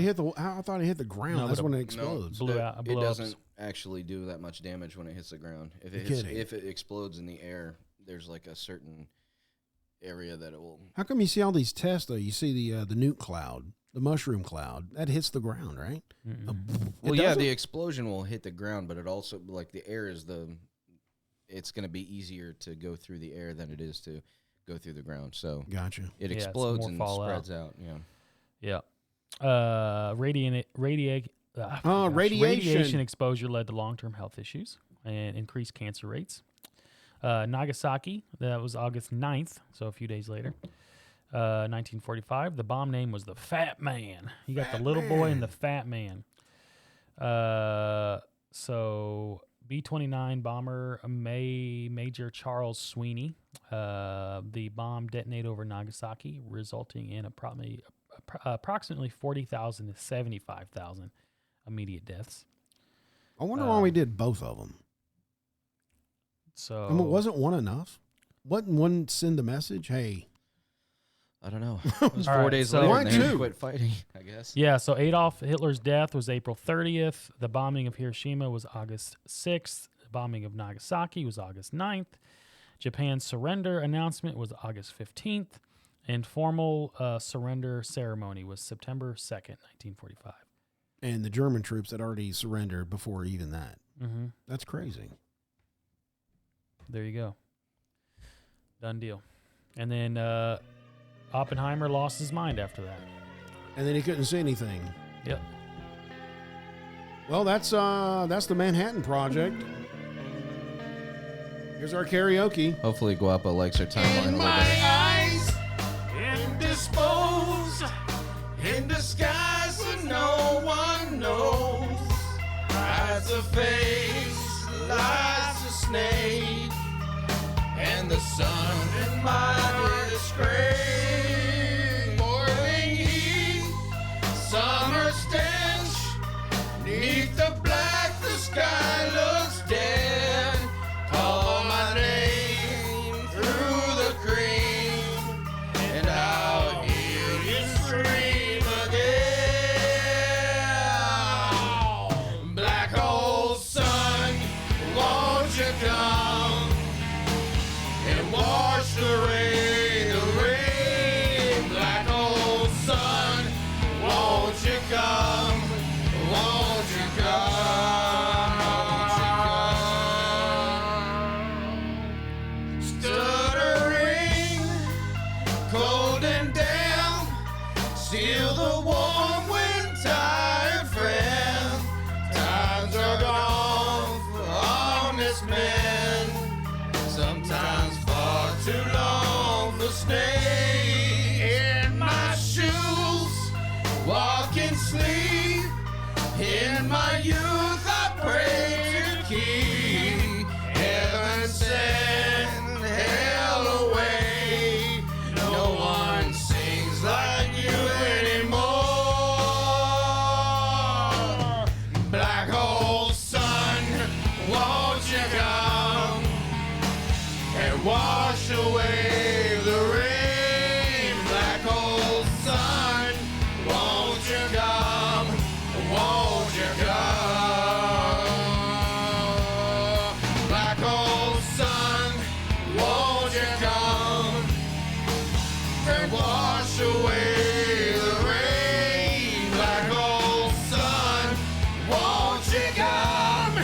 Speaker 2: he hit the ground.
Speaker 5: No,
Speaker 2: That's
Speaker 5: but
Speaker 2: when it
Speaker 6: No,
Speaker 2: explodes.
Speaker 5: Blew out-
Speaker 6: it
Speaker 5: blew up.
Speaker 6: doesn't actually do that much damage when it hits the ground. If it
Speaker 2: You're kidding.
Speaker 6: if it explodes in the air, there's like a certain area that it will.
Speaker 2: How come you see all these tests though? You see the nuke cloud, the mushroom cloud that hits the ground, right?
Speaker 6: Well,
Speaker 2: It
Speaker 6: yeah,
Speaker 2: doesn't?
Speaker 6: the explosion will hit the ground, but it also like the air is it's going to be easier to go through the air than it is to go through the ground. So
Speaker 2: Gotcha.
Speaker 6: it
Speaker 5: Yeah, it's
Speaker 6: explodes
Speaker 5: more
Speaker 6: and
Speaker 5: fallout.
Speaker 6: spreads out. Yeah.
Speaker 5: Yeah.
Speaker 2: Radiation.
Speaker 5: Radiation exposure led to long-term health issues and increased cancer rates. Nagasaki, that was August 9th, so a few days later. 1945, the bomb name was the Fat Man. You got the little boy and the Fat Man. So B-29 bomber Major Charles Sweeney. The bomb detonated over Nagasaki, resulting in approximately 40,000 to 75,000 immediate deaths.
Speaker 2: I wonder why we did both of them.
Speaker 5: So
Speaker 2: I mean, wasn't one enough? Wouldn't one send a message? Hey,
Speaker 6: I don't know. It was
Speaker 5: All
Speaker 6: 4
Speaker 5: right,
Speaker 6: days
Speaker 5: so-
Speaker 6: later
Speaker 2: Why
Speaker 6: and they
Speaker 2: two?
Speaker 6: quit fighting, I guess.
Speaker 5: yeah, so Adolf Hitler's death was April 30th. The bombing of Hiroshima was August 6th. The bombing of Nagasaki was August 9th. Japan's surrender announcement was August 15th. And formal surrender ceremony was September 2nd, 1945.
Speaker 2: and the German troops had already surrendered before even that.
Speaker 5: Mm-hmm.
Speaker 2: That's crazy.
Speaker 5: There you go. Done deal. And then Oppenheimer lost his mind after that.
Speaker 2: And then he couldn't see anything.
Speaker 5: Yep.
Speaker 2: Well, that's the Manhattan Project. Here's our karaoke.
Speaker 6: Hopefully Guapo likes our timeline a little bit.
Speaker 3: Eyes indisposed in disguise that no one knows. Hides a face, lies a snake, and the sun in my disgrace. Morning heat, summer stench, neath the black, the sky looks dead. Call my name through the cream, and I'll hear you scream again. Black hole sun, won't you come and wash away the rain? Black hole sun, won't you come? Won't you come? Stuttering, cold and damp, seal the warm when tired friend. Times are gone for honest men, sometimes far too long for snakes. In my shoes, walk in sleep. In my youth, I pray to keep heaven send hell away. No one sings like you anymore. Black hole sun, won't you come and wash away the rain? Black hole sun, won't you come? Won't you come? Black hole sun, won't you come and wash away the rain? Black hole sun, won't you come?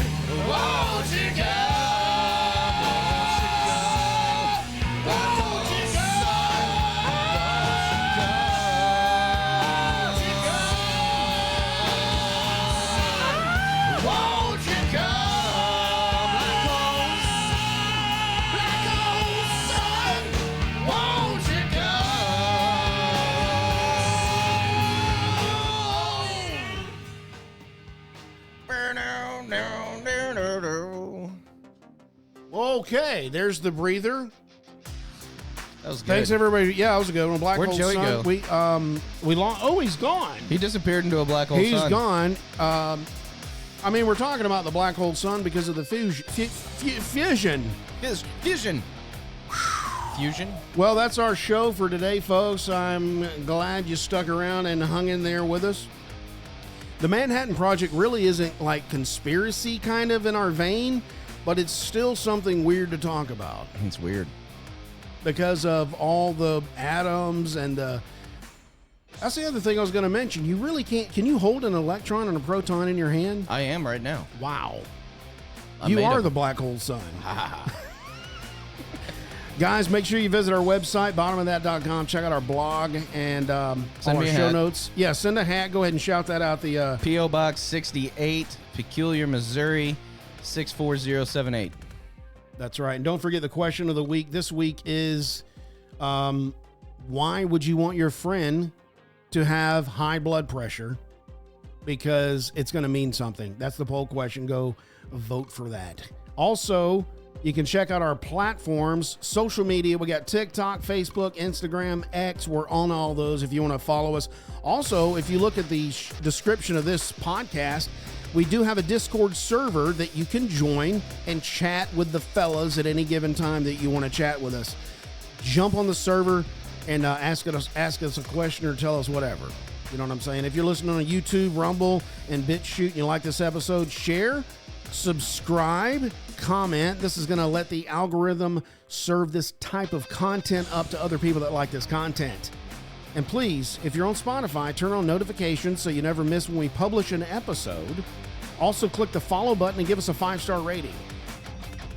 Speaker 3: Won't you come? Black hole sun, won't you come? Black hole sun, won't you come?
Speaker 2: Okay, there's the breather.
Speaker 6: That was good.
Speaker 2: Thanks everybody. Yeah, that was a good one. Black
Speaker 6: Where'd
Speaker 2: hole
Speaker 6: Joey
Speaker 2: sun.
Speaker 6: go?
Speaker 2: Oh, he's gone.
Speaker 6: He disappeared into a black hole
Speaker 2: He's
Speaker 6: sun.
Speaker 2: gone. I mean, we're talking about the black hole sun because of the fission.
Speaker 6: Fission. Fusion.
Speaker 2: Well, that's our show for today, folks. I'm glad you stuck around and hung in there with us. The Manhattan Project really isn't like conspiracy kind of in our vein, but it's still something weird to talk about
Speaker 6: It's weird.
Speaker 2: because of all the atoms and that's the other thing I was going to mention. You really can't. Can you hold an electron and a proton in your hand?
Speaker 6: I am right now.
Speaker 2: Wow.
Speaker 6: I'm
Speaker 2: You
Speaker 6: made
Speaker 2: are
Speaker 6: of
Speaker 2: the
Speaker 6: them.
Speaker 2: black hole sun. Guys, make sure you visit our website, bottomofthat.com. Check out our blog and all
Speaker 6: Send
Speaker 2: our
Speaker 6: me a
Speaker 2: show
Speaker 6: hat.
Speaker 2: notes. Yeah, send a hat. Go ahead and shout that out. The
Speaker 6: P.O. Box 68, Peculiar, Missouri, 64078.
Speaker 2: That's right. And don't forget the question of the week. This week is, why would you want your friend to have high blood pressure? Because it's going to mean something. That's the poll question. Go vote for that. Also, you can check out our platforms, social media. We got TikTok, Facebook, Instagram, X. We're on all those if you want to follow us. Also, if you look at the description of this podcast, we do have a Discord server that you can join and chat with the fellas at any given time that you want to chat with us. Jump on the server and ask us a question or tell us whatever. You know what I'm saying? If you're listening on YouTube, Rumble, and BitChute, and you like this episode, share, subscribe, comment. This is going to let the algorithm serve this type of content up to other people that like this content. And please, if you're on Spotify, turn on notifications so you never miss when we publish an episode. Also, click the follow button and give us a 5-star rating.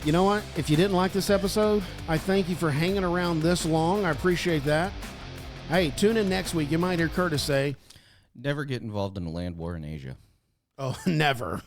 Speaker 2: You know what? If you didn't like this episode, I thank you for hanging around this long. I appreciate that. Hey, tune in next week. You might hear Curtis say,
Speaker 6: Never get involved in a land war in Asia.
Speaker 2: oh, never.